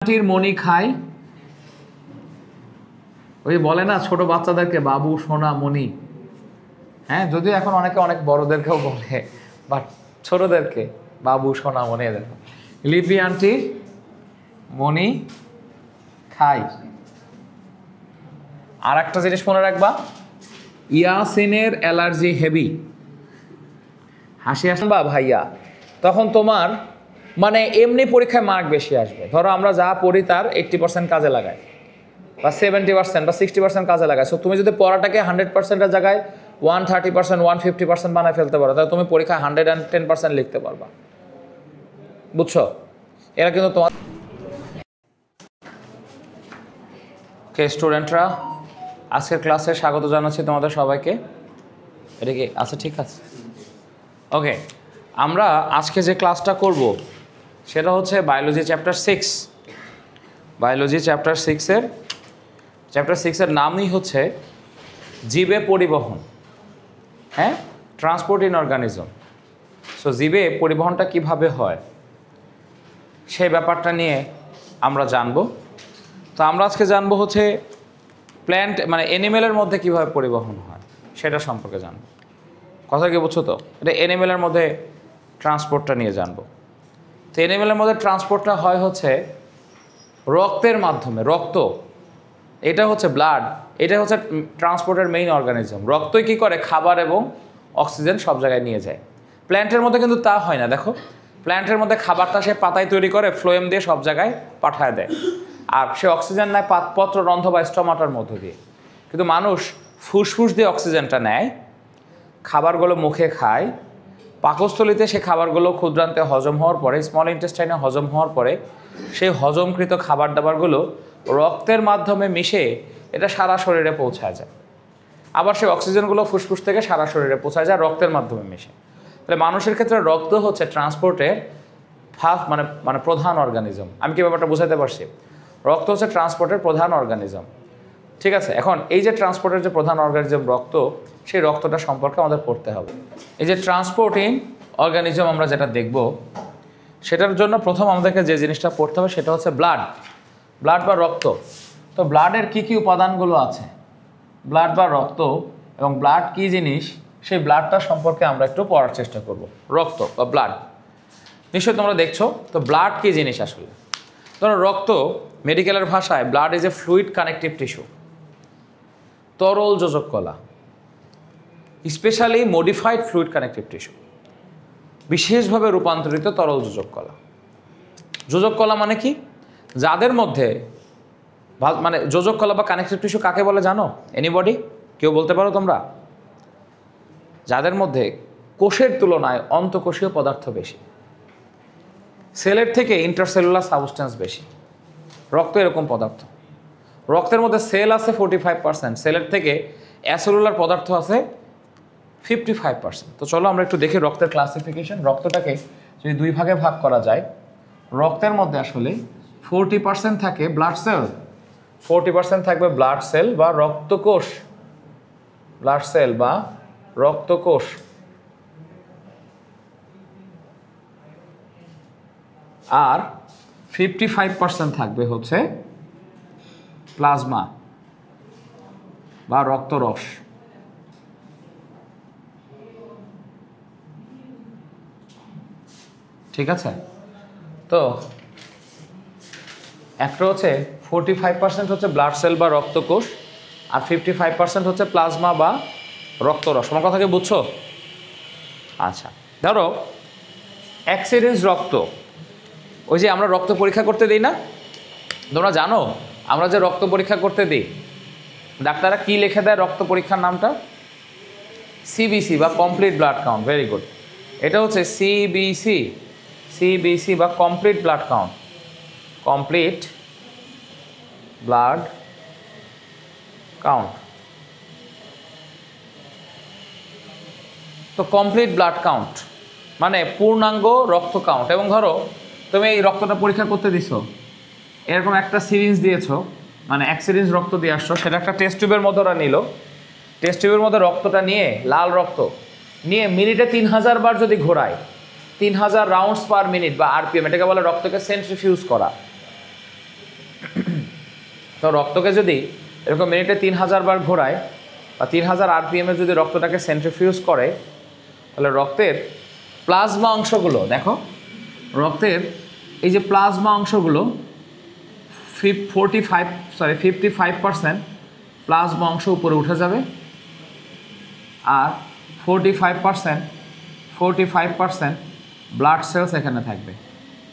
আন্টির মনি খায়, ওই বলে না ছোট বাচ্চাদেরকে বাবু সোনা মনি। হ্যাঁ, যদিও এখন অনেকে অনেক বড়দেরকেও বলে, বাট ছোটদেরকে বাবু সোনা মনি। দেখো লিপি আন্টির মনি খাই। আর একটা জিনিস মনে রাখবা, ইয়াসিনের অ্যালার্জি হেভি। হাসি আসবা ভাইয়া, তখন তোমার মানে এমনি পরীক্ষায় মার্ক বেশি আসবে। ধরো আমরা যা পড়ি তার 80% কাজে লাগায়, বা 70% বা 60% কাজে লাগায়। সো তুমি যদি পড়াটাকে 100%-এর জায়গায় 130%, 150% বানায় ফেলতে পারো, তাহলে তুমি পরীক্ষায় 110% লিখতে পারবা। বুঝছো? এরা কিন্তু তোমার স্টুডেন্টরা, আজকের ক্লাসে স্বাগত জানাচ্ছি তোমাদের সবাইকে। এটা কি আচ্ছা? ঠিক আছে, ওকে। আমরা আজকে যে ক্লাসটা করব সেটা হচ্ছে বায়োলজি চ্যাপ্টার 6। বায়োলজি চ্যাপ্টার 6-এর নামই হচ্ছে জীবে পরিবহন। হ্যাঁ, ট্রান্সপোর্ট ইন অর্গানিজম। সো জীবে পরিবহনটা কিভাবে হয় সেই ব্যাপারটা নিয়ে আমরা জানব। তো আমরা আজকে জানবো হচ্ছে প্ল্যান্ট মানে অ্যানিমেলের মধ্যে কিভাবে পরিবহন হয় সেটা সম্পর্কে জানবো। কথা কি বুঝছো? তো এটা অ্যানিমেলের মধ্যে ট্রান্সপোর্টটা নিয়ে জানবো। তো অ্যানিমেলের মধ্যে ট্রান্সপোর্টটা হয় হচ্ছে রক্তের মাধ্যমে। রক্ত, এটা হচ্ছে ব্লাড, এটা হচ্ছে ট্রান্সপোর্টের মেইন অর্গানিজম। রক্তই কী করে? খাবার এবং অক্সিজেন সব জায়গায় নিয়ে যায়। প্ল্যান্টের মধ্যে কিন্তু তা হয় না। দেখো, প্ল্যান্টের মধ্যে খাবারটা সে পাতায় তৈরি করে, ফ্লোয়েম দিয়ে সব জায়গায় পাঠায় দেয়, আর সে অক্সিজেন নেয় পাতপত্র, রন্ধ্র বা স্টোমাটার মধ্য দিয়ে। কিন্তু মানুষ ফুসফুস দিয়ে অক্সিজেনটা নেয়, খাবারগুলো মুখে খায়, পাকস্থলিতে সে খাবারগুলো ক্ষুদ্রান্তে হজম হওয়ার পরে, স্মল ইন্টেস্টাইনে হজম হওয়ার পরে, সেই হজমকৃত খাবার দাবারগুলো রক্তের মাধ্যমে মিশে এটা সারা শরীরে পৌঁছায় যায়। আবার সেই অক্সিজেনগুলো ফুসফুস থেকে সারা শরীরে পৌঁছায় যায় রক্তের মাধ্যমে মিশে। তাহলে মানুষের ক্ষেত্রে রক্ত হচ্ছে ট্রান্সপোর্টের মানে প্রধান অর্গানিজম। আমি কি ব্যাপারটা বুঝাতে পারছি? রক্ত হচ্ছে ট্রান্সপোর্টের প্রধান অর্গানিজম। ঠিক আছে, এখন এই যে ট্রান্সপোর্টের যে প্রধান অর্গানিজম রক্ত, সেই রক্তটা সম্পর্কে আমাদের পড়তে হবে। এই যে ট্রান্সপোর্টিং অর্গানিজম আমরা যেটা দেখব, সেটার জন্য প্রথম আমাদেরকে যে জিনিসটা পড়তে হবে সেটা হচ্ছে ব্লাড। ব্লাড বা রক্ত। তো ব্লাডের কি কি উপাদানগুলো আছে, ব্লাড বা রক্ত, এবং ব্লাড কি জিনিস সেই ব্লাডটা সম্পর্কে আমরা একটু পড়ার চেষ্টা করব। রক্ত বা ব্লাড নিশ্চয়ই তোমরা দেখছো। তো ব্লাড কি জিনিস আসলে? ধরো রক্ত, মেডিকেলের ভাষায় blood is a fluid connective tissue, তরল যোজক কলা, specially modified fluid connective tissue, বিশেষভাবে রূপান্তরিত তরল যোজক কলা। যোজক কলা মানে কি? যাদের মধ্যে মানে যোজক কলা বা কানেকটিভ টিস্যু কাকে বলে জানো? এনিবডি? কেউ বলতে পারো তোমরা? যাদের মধ্যে কোষের তুলনায় অন্তঃকোষীয় পদার্থ বেশি, সেলের থেকে ইন্টারসেলুলার সাবস্টেন্স বেশি। রক্ত এরকম পদার্থ। রক্তের মধ্যে সেল আছে 45%, সেলের থেকে অ্যাসেলুলার পদার্থ আছে 55%। তো চলো আমরা একটু দেখি রক্তের ক্লাসিফিকেশন। রক্তটাকে যদি দুই ভাগে ভাগ করা যায়, রক্তের মধ্যে আসলে 40% থাকে ব্লাড সেল, 40% থাকবে ব্লাড সেল বা রক্তকোষ, ব্লাড সেল বা রক্তকোষ, আর 55% থাকবে হচ্ছে প্লাজমা বা রক্তরস। ঠিক আছে, তো একটা হচ্ছে 45% হচ্ছে ব্লাড সেল বা রক্তকোষ, আর 55% হচ্ছে প্লাজমা বা রক্তরস। আমার কথা কি বুঝছো? আচ্ছা, ধরো এক সিরিঞ্জ রক্ত, ওই যে আমরা রক্ত পরীক্ষা করতে দিই না, তোমরা জানো আমরা যে রক্ত পরীক্ষা করতে দিই, ডাক্তাররা কি লিখে দেয় রক্ত পরীক্ষার নামটা? সিবিসি বা complete blood count. Very good, এটা হচ্ছে সিবিসি বা complete blood count, complete blood count. তো কমপ্লিট ব্লাড কাউন্ট মানে পূর্ণাঙ্গ রক্ত কাউন্ট। এবং ধরো তুমি এই রক্তটা পরীক্ষা করতে দিছো, এরকম একটা সিরিঞ্জ দিয়েছো, মানে এক সিরিঞ্জ রক্ত দিয়ে আসছো, সেটা একটা টেস্ট টিউবের মধ্যে ওরা নিল। টেস্ট টিউবের মধ্যে রক্তটা নিয়ে, লাল রক্ত নিয়ে মিনিটে 3000 বার যদি ঘোরায়, 3000 রাউন্ডস পার মিনিট বা আরপিএম, এটাকে বলে রক্তকে সেন্ট্রিফিউজ করা। তো রক্তকে যদি এরকম মিনিটে 3000 বার ঘোরায় বা 3000 আরপিএমে যদি রক্তটাকে সেন্ট্রিফিউজ করে, তাহলে রক্তের প্লাজমা অংশগুলো দেখো, রক্তের এই যে প্লাজমা অংশগুলো 55% প্লাজমা অংশ উপরে উঠে যাবে, আর 45% ব্লাড সেলস এখানে থাকবে।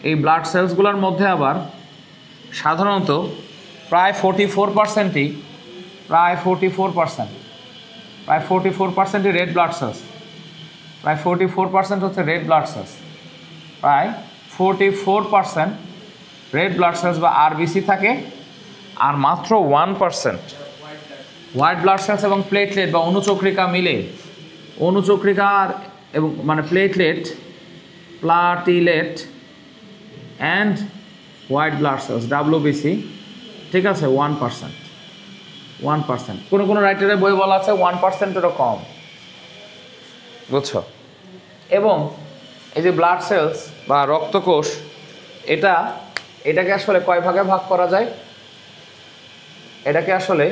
এই ব্লাড সেলসগুলোর মধ্যে আবার সাধারণত প্রায় 44%ই প্রায় 44%ই রেড ব্লাড সেলস, প্রায় 44% হচ্ছে রেড ব্লাড সেলস, প্রায় 44% রেড ব্লাড সেলস বা আরবিসি থাকে, আর মাত্র 1% হোয়াইট ব্লাড সেলস এবং প্লেটলেট বা অনুচক্রিকা মিলে, অনুচক্রিকা এবং মানে platelet, platelet and white blood cells WBC, ঠিক আছে, 1%। কোনো কোনো রাইটারের বই বলা আছে 1%-এরও কম, বুঝছো? এবং এই যে ব্লাড সেলস বা রক্তকোষ, এটাকে আসলে কয় ভাগে ভাগ করা যায়? এটাকে আসলে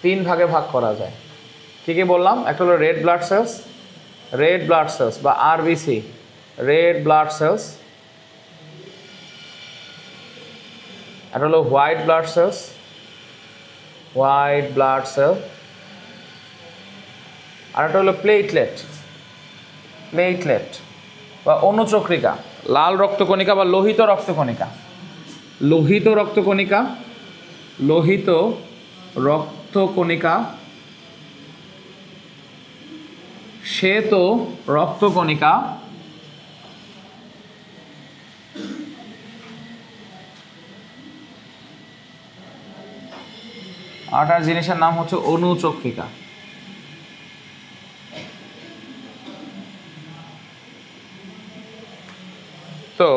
3 ভাগে ভাগ করা যায়। কী কী বললাম? একটা হলো রেড ব্লাড সেলস বা আরবিসি, রেড ব্লাড সেলস। একটা হলো হোয়াইট ব্লাড সেল, আর একটা হলো প্লেটলেট বা অনুচক্রিকা, লাল রক্তকণিকা বা লোহিত রক্তকণিকা, শ্বেত রক্তকণিকা, আটার জিনিসের নাম হচ্ছে অনুচক্রিকা। তো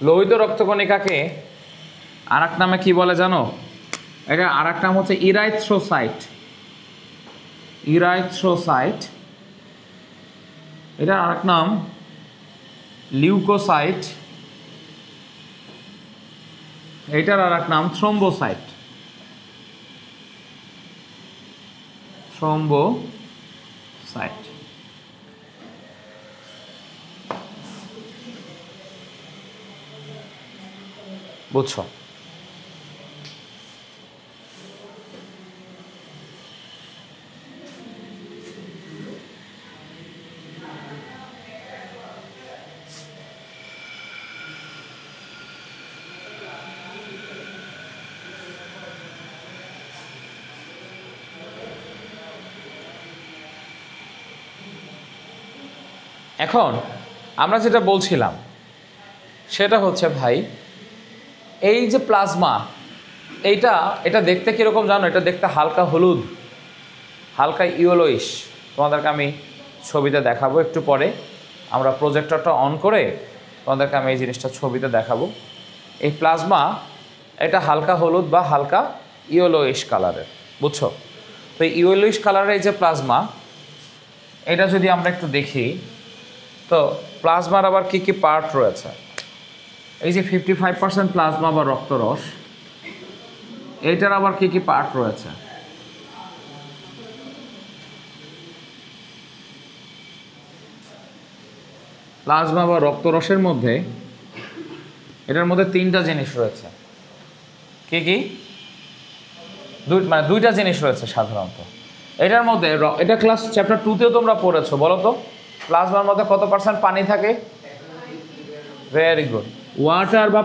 লোহিত রক্তকণিকাকে আর এক নামে কি বলে জানো? এটা আর এক নাম হচ্ছে ইরাইথ্রোসাইট। এটার আর এক নাম লিউকোসাইট, এটার আর এক নাম থ্রোম্বোসাইট। বুঝছো? এখন আমরা যেটা বলছিলাম সেটা হচ্ছে ভাই, এই যে প্লাজমা, এটা দেখতে কীরকম জানো? এটা দেখতে হালকা হলুদ, হালকা ইয়েলোইশ। তোমাদেরকে আমি ছবিতে দেখাবো একটু পরে, আমরা প্রজেক্টরটা অন করে তোমাদেরকে আমি এই জিনিসটা ছবিতে দেখাবো। এই প্লাজমা এটা হালকা হলুদ বা হালকা ইয়েলোইশ কালারের, বুঝছো? তো এই ইয়েলোইশ কালারের এই যে প্লাজমা, এটা যদি আমরা একটু দেখি, তো প্লাজমার আবার কি কি পার্ট রয়েছে? এই যে 55% প্লাজমা বা রক্তরস, এইটার আবার কি কি পার্ট রয়েছে? প্লাজমা বা রক্তরসের মধ্যে, এটার মধ্যে 3টা জিনিস রয়েছে। কি কি? দুইটা জিনিস রয়েছে সাধারণত এটার মধ্যে। এটা ক্লাস চ্যাপ্টার 2তেও তোমরা পড়েছো। বলো তো, প্লাজমার মধ্যে কত পার্সেন্ট পানি থাকে? Very good. ওয়াটার বা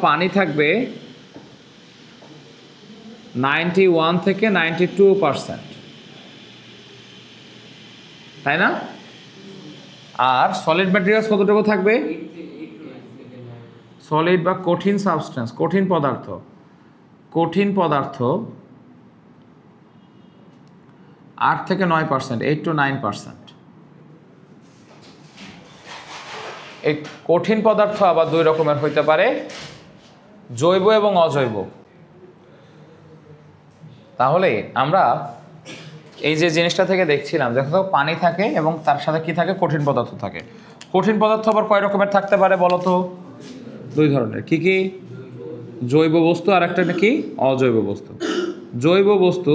পানি থাকবে 91 থেকে 92%, তাই না? আর সলিড ম্যাটেরিয়ালস কতটুকু থাকবে? সলিড বা কঠিন সাবস্টেন্স, কঠিন পদার্থ 8 থেকে 9%, 8 to 9%। এই কঠিন পদার্থ আবার 2 রকমের হইতে পারে, জৈব এবং অজৈব। তাহলে আমরা এই যে জিনিসটা থেকে দেখছিলাম, দেখো পানি থাকে এবং তার সাথে কি থাকে? কঠিন পদার্থ থাকে। কঠিন পদার্থ আবার কয় রকমের থাকতে পারে বলো তো? দুই ধরনের। কি কি? জৈব বস্তু আর একটা কি? অজৈব বস্তু। জৈব বস্তু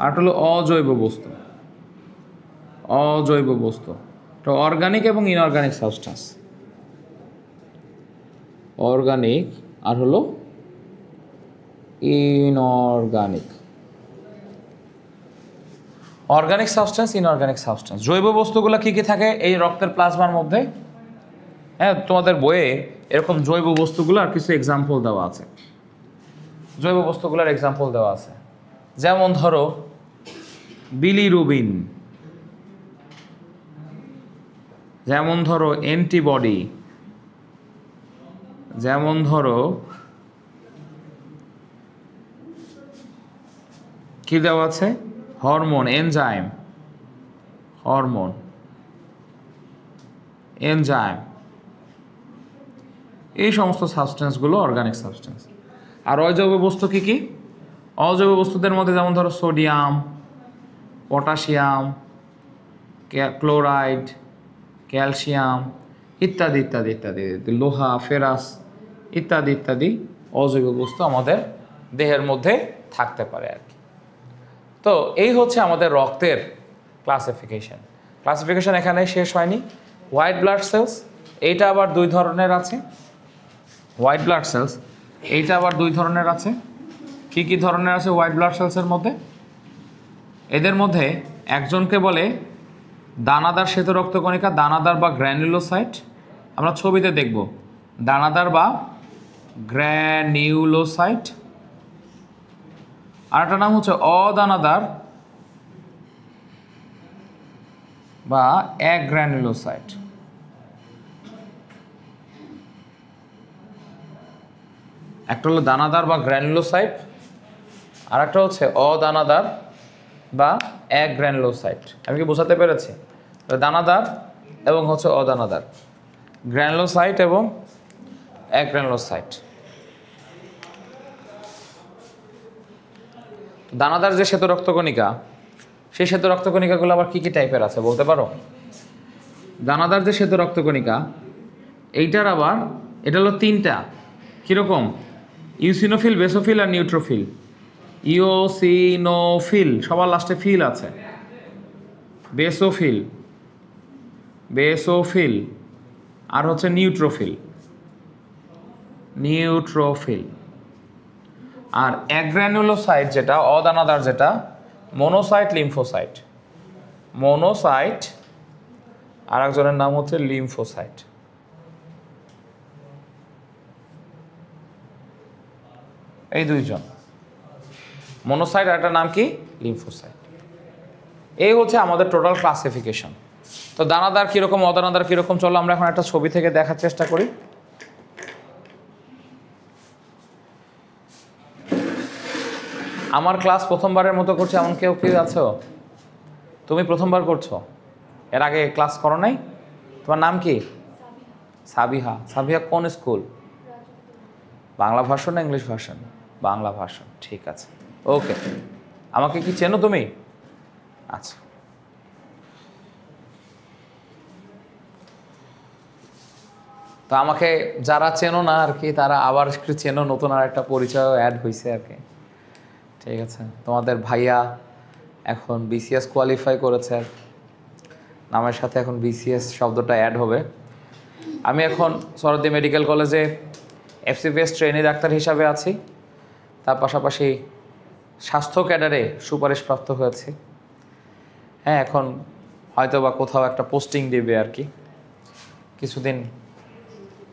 আর হলো অজৈব বস্তু। অজৈব বস্তু তো অর্গানিক এবং ইনঅর্গানিক সাবস্টেন্স। অর্গানিক আর হলো inorganic. Organic substance, inorganic substance. জৈব বস্তুগুলো কি কি থাকে এই রক্তের প্লাজমার মধ্যে? হ্যাঁ, তোমাদের বইয়ে এরকম জৈব বস্তুগুলোর কিছু এক্সাম্পল দেওয়া আছে। জৈব বস্তুগুলোর এক্সাম্পল দেওয়া আছে, যেমন ধরো বিলিরুবিন, যেমন ধরো অ্যান্টিবডি, যেমন ধরো কি দেওয়া আছে? হরমোন, এনজাইম, হরমোন, এনজাইম, এই সমস্ত সাবস্টেন্সগুলো অর্গানিক সাবস্টেন্স। আর অজৈব বস্তু কি কি? অজৈব বস্তুদের মধ্যে যেমন ধরো সোডিয়াম, পটাশিয়াম, ক্লোরাইড, ক্যালসিয়াম ইত্যাদি ইত্যাদি ইত্যাদি, লোহা, ফেরাস ইত্যাদি ইত্যাদি অজৈব বস্তু আমাদের দেহের মধ্যে থাকতে পারে আর কি। তো এই হচ্ছে আমাদের রক্তের ক্লাসিফিকেশন। ক্লাসিফিকেশন এখানে শেষ হয়নি। হোয়াইট ব্লাড সেলস, এইটা আবার দুই ধরনের আছে। হোয়াইট ব্লাড সেলস এইটা আবার দুই ধরনের আছে। কি কি ধরনের আছে হোয়াইট ব্লাড সেলসের মধ্যে? এদের মধ্যে একজনকে বলে দানাদার শ্বেত রক্তকণিকা, দানাদার বা গ্র্যানুলোসাইট। আমরা ছবিতে দেখব দানাদার বা গ্র্যানিউলোসাইট। আর একটা নাম হচ্ছে অদানাদার বা অ্যাগ্র্যানুলোসাইট। একটা হলো দানাদার বা গ্র্যানুলোসাইট, আর একটা হচ্ছে অদানাদার বা অ্যাগ্র্যানুলোসাইট। আমি কি বোঝাতে পেরেছি? দানাদার এবং হচ্ছে অদানাদার, গ্র্যানুলোসাইট এবং অ্যাগ্র্যানুলোসাইট। দানাদার যে শ্বেত রক্তকণিকা, সেই শ্বেত রক্তকণিকাগুলো আবার কী কী টাইপের আছে বলতে পারো? দানাদার যে শ্বেত রক্তকণিকা এইটার আবার এটা হলো তিনটা। কীরকম? ইউসিনোফিল, বেসোফিল আর নিউট্রোফিল। ইওসিনোফিল, সবার লাস্টে ফিল আছে। বেসোফিল, বেসোফিল আর হচ্ছে নিউট্রোফিল, নিউট্রোফিল। আর অ্যাগ্র্যানুলোসাইট যেটা অদানাদার, যেটা মনোসাইট, লিম্ফোসাইট। মনোসাইট আর একজনের নাম হচ্ছে লিম্ফোসাইট। এই দুইজন, মনোসাইট আর একটা নাম কি? লিম্ফোসাইট। এই হচ্ছে আমাদের টোটাল ক্লাসিফিকেশন। তো দানাদার কীরকম, অদানাদার কীরকম, চলো আমরা এখন একটা ছবি থেকে দেখার চেষ্টা করি। আমার ক্লাস প্রথমবারের মতো করছে এমন কেউ কেউ আছো? তুমি প্রথমবার করছো? এর আগে ক্লাস করো নাই? তোমার নাম কি? সাবিহা। সাবিহা কোন স্কুল? বাংলা ভার্সন না ইংলিশ ভার্সন? বাংলা ভার্সন, ঠিক আছে, ওকে। আমাকে কি চেনো তুমি? আচ্ছা, তো আমাকে যারা চেনো না আর কি, তারা আবার একটু চেনো, নতুন আর একটা পরিচয় অ্যাড হয়েছে আর কি। ঠিক আছে, তোমাদের ভাইয়া এখন বিসিএস কোয়ালিফাই করেছে, নামের সাথে এখন বিসিএস শব্দটা অ্যাড হবে। আমি এখন সরদ্দি মেডিকেল কলেজে এফসিপিএস ট্রেনি ডাক্তার হিসাবে আছি। তার পাশাপাশি স্বাস্থ্য ক্যাডারে সুপারিশপ্রাপ্ত হয়েছে। হ্যাঁ, এখন হয়তো বা কোথাও একটা পোস্টিং দেবে আর কি। কিছুদিন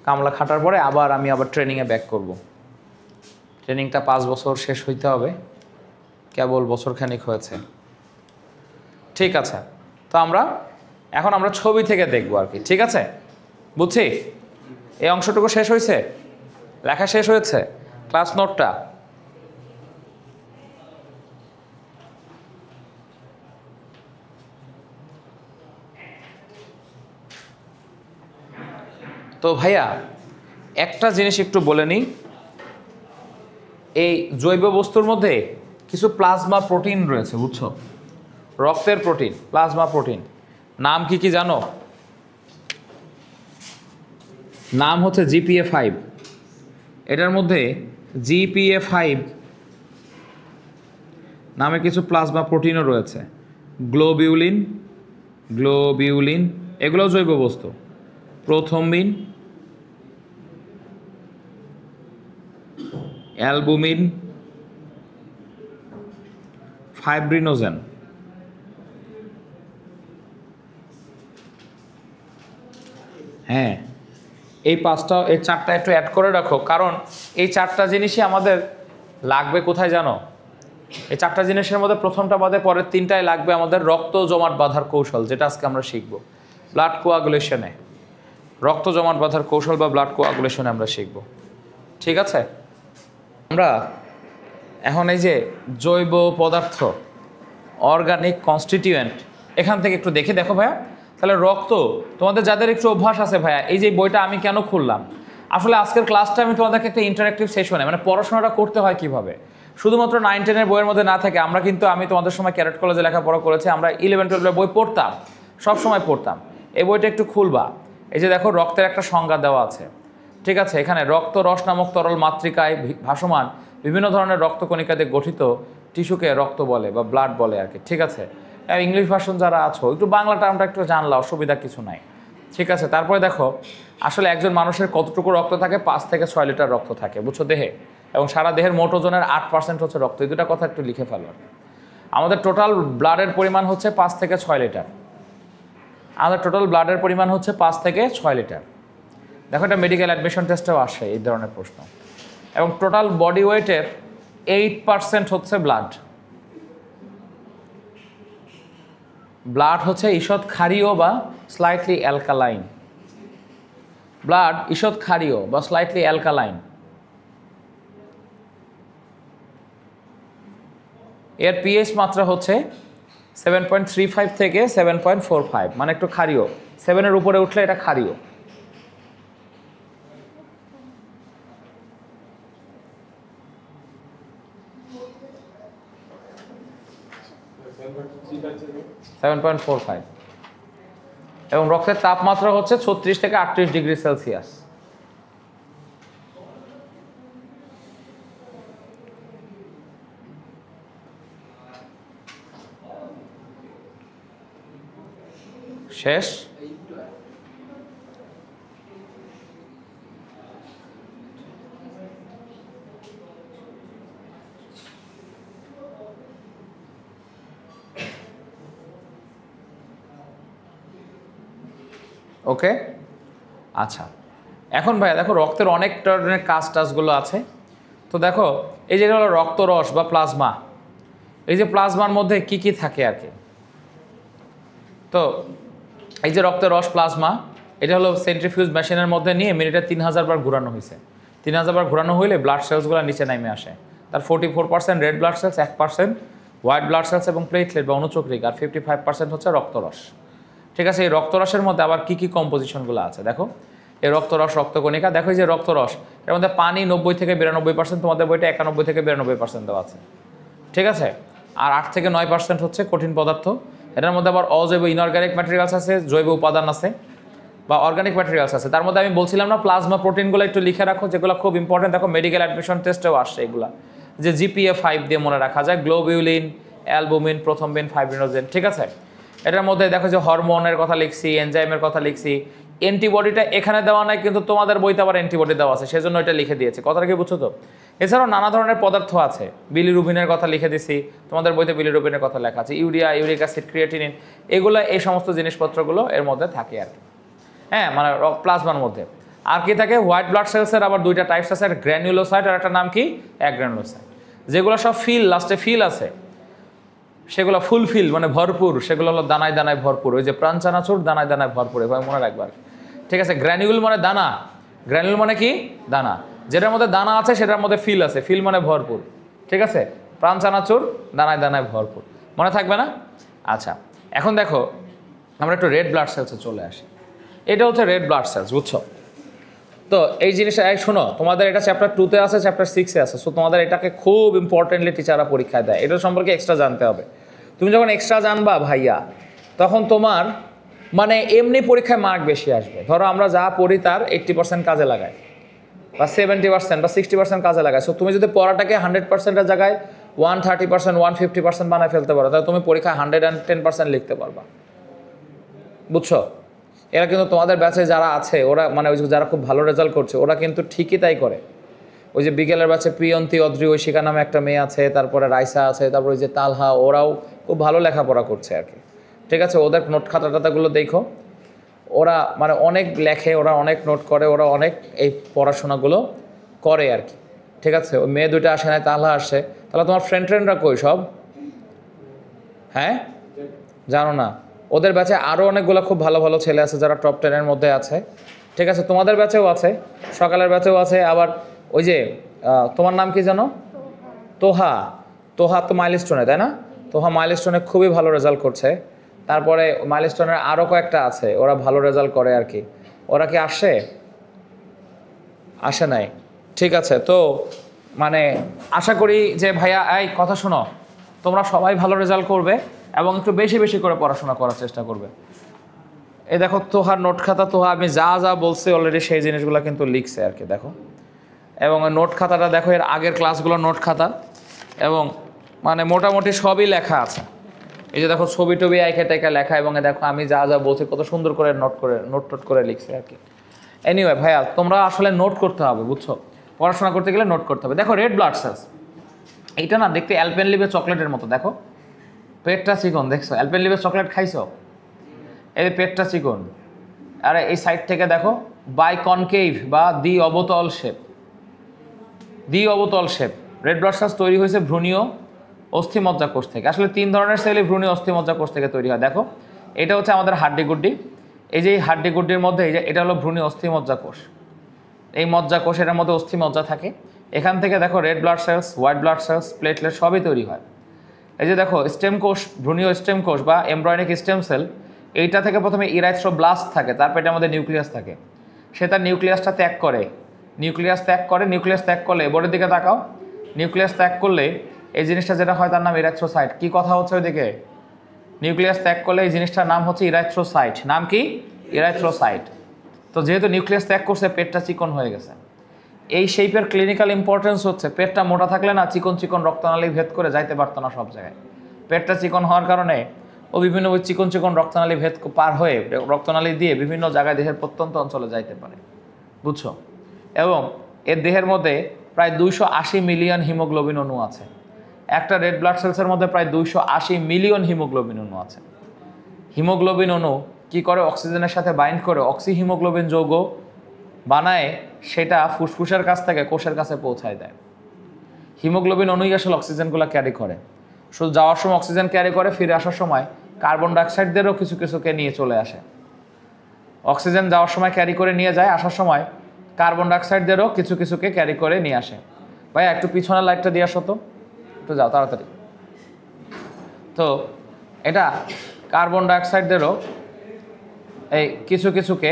কামলা খাটার পরে আমি আবার ট্রেনিংয়ে ব্যাক করব। ট্রেনিংটা 5 বছর শেষ হইতে হবে, কেবল বছরখানিক হয়েছে। ঠিক আছে, তো এখন আমরা ছবি থেকে দেখব আর কি। ঠিক আছে, বুঝছি? এই অংশটুকু শেষ হয়েছে, লেখা শেষ হয়েছে, ক্লাস নোটটা। তো ভাইয়া একটা জিনিস একটু বলে নিই, এই জৈব বস্তুর মধ্যে কিছু প্লাজমা প্রোটিন রয়েছে, বুঝছো? রক্তের প্রোটিন, প্লাজমা প্রোটিন। নাম কি কি জানো? নাম হচ্ছে GPA5। এটার মধ্যে GPA5 নামে কিছু প্লাজমা প্রোটিনও রয়েছে, গ্লোবিউলিন, এগুলো জৈব বস্তু, প্রোথ্রম্বিন, অ্যালবুমিন, ফাইব্রিনোজেন। হ্যাঁ, এই চারটা একটু অ্যাড করে রাখো, কারণ এই চারটা জিনিসই আমাদের লাগবে কোথায় জানো? এই চারটা জিনিসের মধ্যে প্রথমটা বাদে পরের তিনটাই লাগবে আমাদের রক্ত জমাট বাঁধার কৌশল, যেটা আজকে আমরা শিখব। ব্লাড কোয়াগুলেশনে, রক্ত জমাট বাঁধার কৌশল বা ব্লাড কোয়াগুলেশনে আমরা শিখব। ঠিক আছে, আমরা এখন এই যে জৈব পদার্থ, অর্গানিক কনস্টিটিউয়েন্ট, এখান থেকে একটু দেখো ভাইয়া। তাহলে রক্ত, তোমাদের যাদের একটু অভ্যাস আছে ভাইয়া, এই যে বইটা আমি কেন খুললাম, আসলে আজকের ক্লাসটা আমি তোমাদেরকে একটা ইন্টারেক্টিভ সেশনে, মানে পড়াশোনাটা করতে হয় কিভাবে, শুধুমাত্র 9-10 বইয়ের মধ্যে না থাকে। আমরা কিন্তু, আমি তোমাদের সময় ক্যারেট কলেজে লেখাপড়া করেছি, আমরা 11-12 বই পড়তাম, সব সময় পড়তাম। এই বইটা একটু খুলবা। এই যে দেখো, রক্তের একটা সংজ্ঞা দেওয়া আছে। ঠিক আছে, এখানে রক্ত রস নামক তরল মাতৃকায় ভাসমান বিভিন্ন ধরনের রক্তকণিকা দিয়ে গঠিত টিস্যুকে রক্ত বলে বা ব্লাড বলে আর কি। ঠিক আছে, ইংলিশ ভার্সন যারা আছো একটু বাংলা টার্মটা একটু জানলা, অসুবিধা কিছু নাই। ঠিক আছে, তারপরে দেখো আসলে একজন মানুষের কতটুকু রক্ত থাকে, 5 থেকে 6 লিটার রক্ত থাকে, বুঝছো, দেহে। এবং সারা দেহের মোট ওজনের 8% হচ্ছে রক্ত। এই দুটা কথা একটু লিখে ফেলো। আমাদের টোটাল ব্লাডের পরিমাণ হচ্ছে 5 থেকে 6 লিটার। আমাদের টোটাল ব্লাডের পরিমাণ হচ্ছে 5 থেকে 6 লিটার। দেখো, এটা মেডিকেল অ্যাডমিশন টেস্টেও আসে এই ধরনের প্রশ্ন। এবং টোটাল বডি ওয়েটের 8% হচ্ছে ব্লাড। ব্লাড হচ্ছে ঈষৎ ক্ষারীয় বা স্লাইটলি অ্যালকালাইন। ব্লাড ঈষৎ ক্ষারীয় বা স্লাইটলি অ্যালকালাইন। এর পিএইচ মাত্রা হচ্ছে 7.35 থেকে 7.45, মানে একটু ক্ষারীয়। 7-এর উপরে উঠলে এটা ক্ষারীয়। এবং রক্তের তাপমাত্রা হচ্ছে 36 থেকে 38 ডিগ্রি সেলসিয়াস। শেষ। ওকে, আচ্ছা। এখন ভাইয়া দেখো, রক্তের অনেক ধরনের টাজগুলো আছে। তো দেখো, এই যে হলো রক্তরস বা প্লাজমা। এই যে প্লাজমার মধ্যে কি কি থাকে আর কি। তো এই যে রক্তের রস প্লাজমা, এটা হলো সেন্ট্রিফিউজ মেশিনের মধ্যে নিয়ে মিনিটে 3000 বার ঘোরানো হয়েছে। 3000 বার ঘোরানো হইলে ব্লাড সেলসগুলো নিচে নেমে আসে। তার 44% red blood sales, 1% white blood cells এবং প্লেটলেট বা অনুচক্রিক, আর 55% হচ্ছে রক্তরস। ঠিক আছে, এই রক্তরসের মধ্যে আবার কি কি কম্পোজিশনগুলো আছে দেখো। এই রক্তরস, রক্তকণিকা, দেখো এই যে রক্তরস, এর মধ্যে পানি 90 থেকে 92%, তোমাদের বইটা 91 থেকে 92% দেওয়া আছে। ঠিক আছে, আর 8 থেকে 9% হচ্ছে কঠিন পদার্থ। এটার মধ্যে আবার অজৈব ইনঅর্গানিক ম্যাটেরিয়ালস আছে, জৈব উপাদান আছে বা অর্গানিক ম্যাটেরিয়ালস আছে। তার মধ্যে আমি বলছিলাম না, প্লাজমা প্রোটিনগুলো একটু লিখে রাখো, যেগুলো খুব ইম্পর্টেন্ট। দেখো, মেডিকেল অ্যাডমিশন টেস্টেও আসছে এগুলা, যে GPA5 দিয়ে মনে রাখা যায়। Globulin, albumin, prothrombin, fibrinogen. ঠিক আছে, এটার মধ্যে দেখো যে হরমোনের কথা লিখছি, এনজাইমের কথা লিখছি। অ্যান্টিবডিটা এখানে দেওয়া নাই, কিন্তু তোমাদের বইতে আবার অ্যান্টিবডি দেওয়া আছে, সেজন্য এটা লিখে দিয়েছে। কথাটা কি বুঝছো তো? এছাড়াও নানা ধরনের পদার্থ আছে। বিলিরুবিনের কথা লিখে দিছি, তোমাদের বইতে বিলিরুবিনের কথা লেখা আছে। ইউরিয়া, ইউরিক অ্যাসিড, ক্রিয়েটিনিন, এগুলো, এই সমস্ত জিনিসপত্রগুলো এর মধ্যে থাকে আর কি। হ্যাঁ, মানে প্লাজমার মধ্যে আর কি থাকে, হোয়াইট ব্লাড সেলসের আবার 2টা টাইপস আছে, গ্র্যানুলোসাইট আর একটা নাম কি অ্যাগ্রানুলোসাইট। যেগুলো সব ফিল, লাস্টে ফিল আছে, সেগুলো ফুলফিল মানে ভরপুর, সেগুলো হলো দানায় দানায় ভরপুর। ওই যে প্রাণ চানাচুর দানায় দানায় ভরপুর, এভাবে মনে রাখবার। ঠিক আছে, গ্র্যানিউল মানে দানা, গ্র্যানিউল মানে কি দানা, যেটার মধ্যে দানা আছে সেটার মধ্যে ফিল আছে, ফিল মানে ভরপুর। ঠিক আছে, প্রাণ চানাচুর দানায় দানায় ভরপুর, মনে থাকবে না? আচ্ছা, এখন দেখো আমরা একটু রেড ব্লাড সেলসে চলে আসি। এটা হচ্ছে রেড ব্লাড সেলস, বুঝছো তো? এই জিনিসটা শোনো, তোমাদের এটা চ্যাপ্টার 2-তে আছে, চ্যাপ্টার 6-এ আছে। সো তোমাদের এটাকে খুব ইম্পর্টেন্টলি টিচাররা পরীক্ষায় দেয়, এটা সম্পর্কে এক্সট্রা জানতে হবে। তুমি যখন এক্সট্রা জানবা ভাইয়া, তখন তোমার মানে এমনি পরীক্ষায় মার্ক বেশি আসবে। ধরো আমরা যা পড়ি তার 80% কাজে লাগাই, বা 70% বা 60% কাজে লাগায়। সো তুমি যদি পড়াটাকে 100%-এর জায়গায় 130%, 150% বানায় ফেলতে পারো, তাহলে তুমি পরীক্ষায় 110% লিখতে পারবা। বুঝছো? এরা কিন্তু তোমাদের ব্যাচে যারা আছে ওরা মানে ওই যারা খুব ভালো রেজাল্ট করছে ওরা কিন্তু ঠিকই তাই করে। ওই যে বিকেলের ব্যাচে প্রিয়ন্তী, অদ্রি, ঐশিকা নামে একটা মেয়ে আছে, তারপরে রাইসা আছে, তারপরে ওই যে তালহা, ওরাও খুব ভালো লেখাপড়া করছে আর কি। ঠিক আছে, ওদের নোট খাতা টাতাগুলো দেখো, ওরা মানে অনেক লেখে, ওরা অনেক নোট করে, ওরা অনেক এই পড়াশোনাগুলো করে আর কি। ঠিক আছে, ওই মেয়ে দুইটা আসে না, তাহলে আসছে। তাহলে তোমার ফ্রেন্ডরা কই সব? হ্যাঁ, জানো না? ওদের ব্যাচে আরও অনেকগুলো খুব ভালো ভালো ছেলে আছে যারা টপ 10-এর মধ্যে আছে। ঠিক আছে, তোমাদের ব্যাচেও আছে, সকালের ব্যাচেও আছে। আবার ওই যে তোমার নাম কি জানো? তোহা। তোহা তো মাইলস্টোনে, তাই না? তোহা মাইলস্টোনে খুবই ভালো রেজাল্ট করছে। তারপরে মাইলস্টোনের আরও কয়েকটা আছে, ওরা ভালো রেজাল্ট করে আর কি। ওরা কি আসে? আসে নাই। ঠিক আছে, তো মানে আশা করি যে ভাইয়া, এই কথা শোনো, তোমরা সবাই ভালো রেজাল্ট করবে এবং একটু বেশি বেশি করে পড়াশোনা করার চেষ্টা করবে। এই দেখো তোহার নোট খাতা, তোহা আমি যা যা বলছি অলরেডি সেই জিনিসগুলো কিন্তু লিখছে আর কি, দেখো। এবং নোট খাতাটা দেখো, এর আগের ক্লাসগুলো নোট খাতা, এবং মানে মোটামুটি সবই লেখা আছে। এই যে দেখো ছবি টবি আইকে টাইকা লেখা, এবং দেখো আমি যা যা বলছি কত সুন্দর করে নোট করে লিখছে আর কি। এনিওয়ে ভাইয়া, তোমরা আসলে নোট করতে হবে, বুঝছো? পড়াশোনা করতে গেলে নোট করতে হবে। দেখো রেড ব্লাড সেলস, এইটা না দেখতে অ্যালপেনলিবে চকলেটের মতো, দেখো পেটটা চিকন, দেখছো? অ্যালপেনলিবে চকলেট খাইছো? এই পেটটা চিকন। আর এই সাইড থেকে দেখো বাইকনকেভ বা দ্বি অবতল শেপ, দ্বি অবতল শেপ। রেড ব্লাড সেলস তৈরি হয়েছে ভ্রূণীয় অস্থিমজ্জা কোষ থেকে। আসলে 3 ধরনের সেলই ভ্রূণীয় অস্থিমজ্জা কোষ থেকে তৈরি হয়। দেখো এটা হচ্ছে আমাদের হাড্ডি গুড্ডি, এই যে হাড্ডি গুড্ডির মধ্যে এই যে এটা হলো ভ্রূণীয় অস্থিমজ্জা কোষ। এই মজ্জা কোষ, এটার মধ্যে অস্থিমজ্জা থাকে। এখান থেকে দেখো red blood cells, white blood cells, platelet সবই তৈরি হয়। এই যে দেখো স্টেম কোষ, ভ্রূণীয় স্টেম কোষ বা এমব্রায়োনিক স্টেম সেল, এইটা থেকে প্রথমে ইরাইথ্রোব্লাস্ট থাকে, তার পেটের মধ্যে নিউক্লিয়াস থাকে। সে তার নিউক্লিয়াসটা ত্যাগ করে, নিউক্লিয়াস ত্যাগ করলে বোর্ডের দিকে তাকাও, নিউক্লিয়াস ত্যাগ করলে এই জিনিসটা যেটা হয় তার নাম ইরাইথ্রোসাইট। কি কথা হচ্ছে ওইদিকে? নিউক্লিয়াস ত্যাগ করলে এই জিনিসটার নাম হচ্ছে ইরাইথ্রোসাইট। নাম কি? ইরাইথ্রোসাইট। তো যেহেতু নিউক্লিয়াস ত্যাগ করছে, পেটটা চিকন হয়ে গেছে। এই শেপের ক্লিনিক্যাল ইম্পর্টেন্স হচ্ছে পেটটা মোটা থাকলে না চিকন চিকন রক্তনালী ভেদ করে যাইতে পারতো না সব জায়গায়। পেটটা চিকন হওয়ার কারণে ও বিভিন্ন ওই চিকন চিকন রক্তনালী ভেদ পার হয়ে রক্তনালী দিয়ে বিভিন্ন জায়গায় দেহের প্রত্যন্ত অঞ্চলে যাইতে পারে, বুঝছো? এবং এর দেহের মধ্যে প্রায় 280 মিলিয়ন হিমোগ্লোবিন অণু আছে। একটা রেড ব্লাড সেলসের মধ্যে প্রায় 280 মিলিয়ন হিমোগ্লোবিন অণু আছে। হিমোগ্লোবিন অণু কি করে? অক্সিজেনের সাথে বাইন্ড করে অক্সিহিমোগ্লোবিন যৌগ বানায়, সেটা ফুসফুসের কাছ থেকে কোষের কাছে পৌঁছায় দেয়। হিমোগ্লোবিন অণুই আসলে অক্সিজেনগুলো ক্যারি করে। শুধু যাওয়ার সময় অক্সিজেন ক্যারি করে, ফিরে আসার সময় কার্বন ডাইঅক্সাইডদেরও কিছু কিছুকে নিয়ে চলে আসে। অক্সিজেন যাওয়ার সময় ক্যারি করে নিয়ে যায়, আসার সময় কার্বন ডাইঅক্সাইডদেরও কিছু কিছুকে ক্যারি করে নিয়ে আসে। ভাইয়া একটু পিছনের লাইটটা দিয়ে আসো তো, একটু যাও তাড়াতাড়ি। তো এটা কার্বন ডাইঅক্সাইডদেরও এই কিছু কিছুকে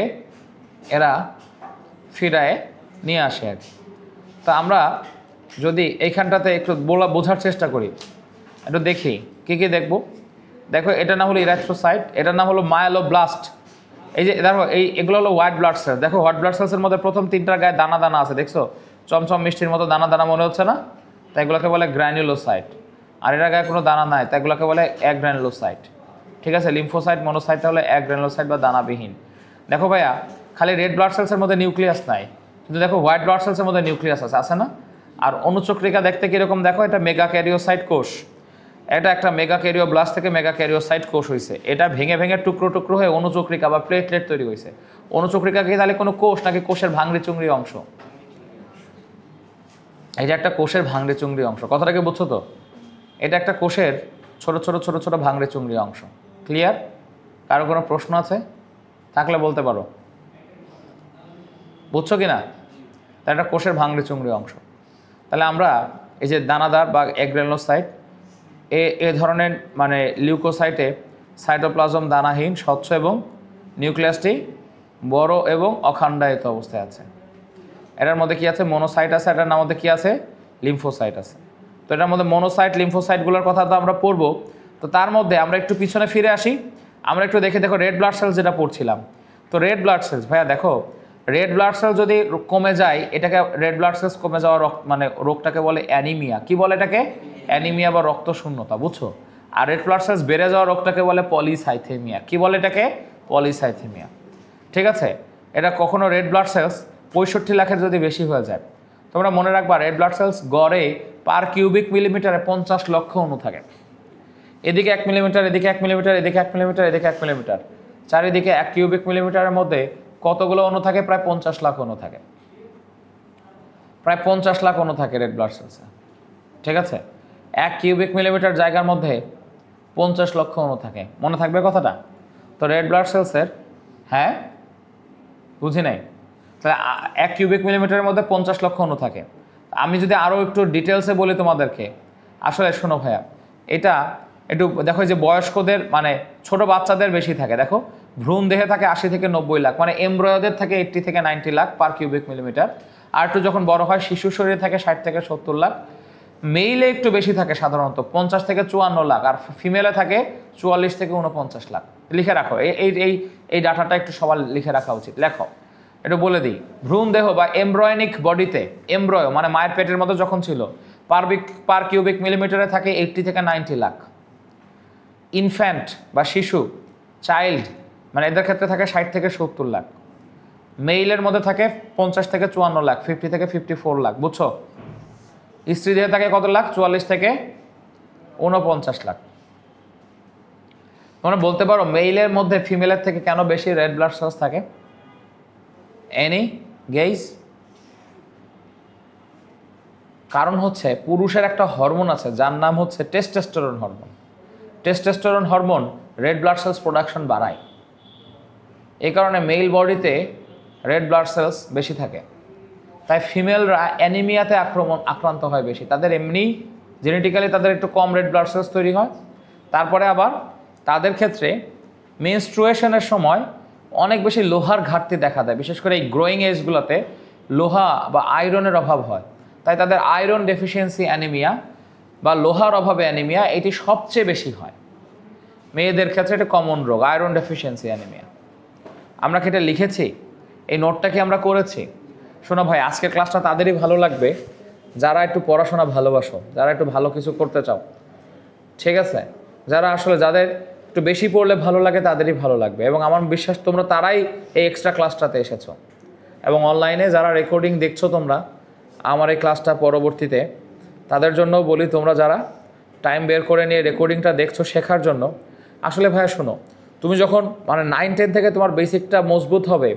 এরা ফিরায় নিয়ে আসে আর কি। তা আমরা যদি এইখানটাতে একটু বোঝার চেষ্টা করি, একটু দেখি কী কী দেখবো। দেখো এটার নাম হলো ইরাইথ্রোসাইট, এটার নাম হলো মায়োলোব্লাস্ট। এই যে দেখো এগুলো হলো হোয়াইট ব্লাড সেলস। দেখো হোয়াইট ব্লাড সেলসের মধ্যে প্রথম 3টার গায়ে দানা দানা আছে, দেখছো? চমচম মিষ্টির মতো দানা দানা মনে হচ্ছে না? তাই এগুলোকে বলে গ্র্যানুলোসাইট। আর এটার গায়ে কোনো দানা নাই, তাই এগুলোকে বলে অ্যাগ্র্যানুলোসাইট। ঠিক আছে, লিম্ফোসাইট, মনোসাইটটা হলো অ্যাগ্র্যানুলোসাইট বা দানাবিহীন। দেখো ভাইয়া, খালি রেড ব্লাড সেলসের মধ্যে নিউক্লিয়াস নাই, কিন্তু দেখো হোয়াইট ব্লাড সেলসের মধ্যে নিউক্লিয়াস আছে না? আর অনুচক্রিকা দেখতে কীরকম দেখো, এটা মেগা ক্যারিওসাইট কোষ। এটা একটা মেগা ক্যারিওব্লাস্ট থেকে মেগা ক্যারিওসাইট কোষ হয়েছে। এটা ভেঙে ভেঙে টুকরো টুকরো হয়ে অনুচক্রিকা বা প্লেটলেট তৈরি হয়েছে। অনুচক্রিকা কি তাহলে কোনো কোষ নাকি কোষের ভাঙড়ি চুংড়ি অংশ? এই যে একটা কোষের ভাঙড়ি চুংড়ি অংশ, কথাটাকে বুঝছো তো? এটা একটা কোষের ছোট ছোট ছোট ছোট ভাঙড়ি চুংড়ি অংশ। ক্লিয়ার? কারো কোনো প্রশ্ন আছে থাকলে বলতে পারো, বুঝছো কি না? তা একটা কোষের ভাঙড়ি চুংড়ি অংশ। তাহলে আমরা এই যে দানাদার বা অ্যাগ্রানুলোসাইট, এ ধরনের মানে লিউকোসাইটে সাইটোপ্লাজম দানাহীন, স্বচ্ছ এবং নিউক্লিয়াসটি বড় এবং অখণ্ডায়িত অবস্থায় আছে। এটার মধ্যে কি আছে? মনোসাইট আছে। এটার নাম মধ্যে কি আছে? লিম্ফোসাইট আছে। তো এটার মধ্যে মনোসাইট লিম্ফোসাইটগুলোর কথা তো আমরা পড়বো। তো তার মধ্যে আমরা একটু পিছনে ফিরে আসি। আমরা একটু দেখে দেখো রেড ব্লাড সেলস যেটা পড়ছিলাম, তো রেড ব্লাড সেলস ভাইয়া দেখো, রেড ব্লাড সেলস যদি কমে যায়, এটাকে রেড ব্লাড সেলস কমে যাওয়া মানে রোগটাকে বলে অ্যানিমিয়া। কি বলে এটাকে? অ্যানিমিয়া বা রক্ত শূন্যতা, বুঝছো? আর রেড ব্লাড সেলস বেড়ে যাওয়া রোগটাকে বলে পলিসাইথেমিয়া। কি বলে এটাকে? পলিসাইথেমিয়া। ঠিক আছে, এটা কখনো রেড ব্লাড সেলস 65 লাখের যদি বেশি হয়ে যায়, তোমরা মনে রাখবা রেড ব্লাড সেলস গড়ে পার কিউবিক মিলিমিটারে 50 লক্ষ অণু থাকে। এদিকে 1 মিলিমিটার, এদিকে 1 মিলিমিটার, এদিকে 1 মিলিমিটার, এদিকে 1 মিলিমিটার, চারিদিকে 1 কিউবিক মিলিমিটারের মধ্যে কতগুলো অণু থাকে? প্রায় 50 লাখ অণু থাকে। প্রায় 50 লাখ অণু থাকে রেড ব্লাড সেলসে। ঠিক আছে, 1 কিউবিক মিলিমিটার জায়গার মধ্যে 50 লক্ষ অণু থাকে। মনে থাকবে কথাটা? তো রেড ব্লাড সেলসের, হ্যাঁ বুঝি নাই, তাহলে 1 কিউবিক মিলিমিটারের মধ্যে 50 লক্ষ অণু থাকে। আমি যদি আরও একটু ডিটেলসে বলি তোমাদেরকে, আসলে শোনো ভাইয়া, এটা একটু দেখো যে বয়স্কদের মানে ছোট বাচ্চাদের বেশি থাকে। দেখো ভ্রূণ দেহে থাকে 80 থেকে 90 লাখ, মানে এমব্রয়দের থাকে 80 থেকে 90 লাখ পার কিউবিক মিলিমিটার। আর একটু যখন বড় হয় শিশু শরীরে থাকে 60 থেকে 70 লাখ। মেইলে একটু বেশি থাকে সাধারণত 50 থেকে 54 লাখ, আর ফিমেলে থাকে 44 থেকে 49 লাখ। লিখে রাখো এই ডাটাটা একটু সবার লিখে রাখা উচিত। লেখো, একটু বলে দিই। ভ্রূণ দেহ বা এমব্রয়নিক বডিতে, এমব্রয় মানে মায়ের পেটের মতো যখন ছিল, পার কিউবিক মিলিমিটারে থাকে 80 থেকে 90 লাখ। ইনফ্যান্ট বা শিশু, চাইল্ড মানে এদের ক্ষেত্রে থাকে 60 থেকে 70 লাখ। মেইলের মধ্যে থাকে 50 থেকে 54 লাখ, 50 থেকে 54 লাখ, বুঝছো? স্ত্রী দেহে থাকে কত লাখ? 44 থেকে 49 লাখ। তোমরা বলতে পারো মেইলের মধ্যে ফিমেলের থেকে কেন বেশি রেড ব্লাড সেলস থাকে? Any guys? কারণ হচ্ছে পুরুষের একটা হরমোন আছে যার নাম হচ্ছে testosterone hormone. Testosterone hormone red blood sales production বাড়ায়। এই কারণে মেল বডিতে রেড ব্লাড সেলস বেশি থাকে। তাই ফিমেলরা অ্যানিমিয়াতে আক্রান্ত হয় বেশি। তাদের এমনি জেনেটিক্যালি তাদের একটু কম রেড ব্লাড সেলস তৈরি হয়। তারপরে আবার তাদের ক্ষেত্রে মেনস্ট্রুয়েশনের সময় অনেক বেশি লোহার ঘাটতি দেখা দেয়, বিশেষ করে এই গ্রোয়িং এজগুলোতে লোহা বা আয়রনের অভাব হয়। তাই তাদের আয়রন ডেফিসিয়েন্সি অ্যানিমিয়া বা লোহার অভাবে অ্যানিমিয়া এটি সবচেয়ে বেশি হয়। মেয়েদের ক্ষেত্রে এটা কমন রোগ, আয়রন ডেফিসিয়েন্সি অ্যানিমিয়া। আমরা কি এটা লিখেছি? এই নোটটা কি আমরা করেছি? শোনো ভাই, আজকের ক্লাসটা তাদেরই ভালো লাগবে যারা একটু পড়াশোনা ভালোবাসো, যারা একটু ভালো কিছু করতে চাও। ঠিক আছে, যারা আসলে যাদের একটু বেশি পড়লে ভালো লাগে তাদেরই ভালো লাগবে। এবং আমার বিশ্বাস তোমরা তারাই এই এক্সট্রা ক্লাসটাতে এসেছো। এবং অনলাইনে যারা রেকর্ডিং দেখছো তোমরা আমার এই ক্লাসটা পরবর্তীতে, তাদের জন্য বলি, তোমরা যারা টাইম বের করে নিয়ে রেকর্ডিংটা দেখছো শেখার জন্য, আসলে ভাইয়া শোনো, তুমি যখন মানে 9-10 থেকে তোমার বেসিকটা মজবুত হবে,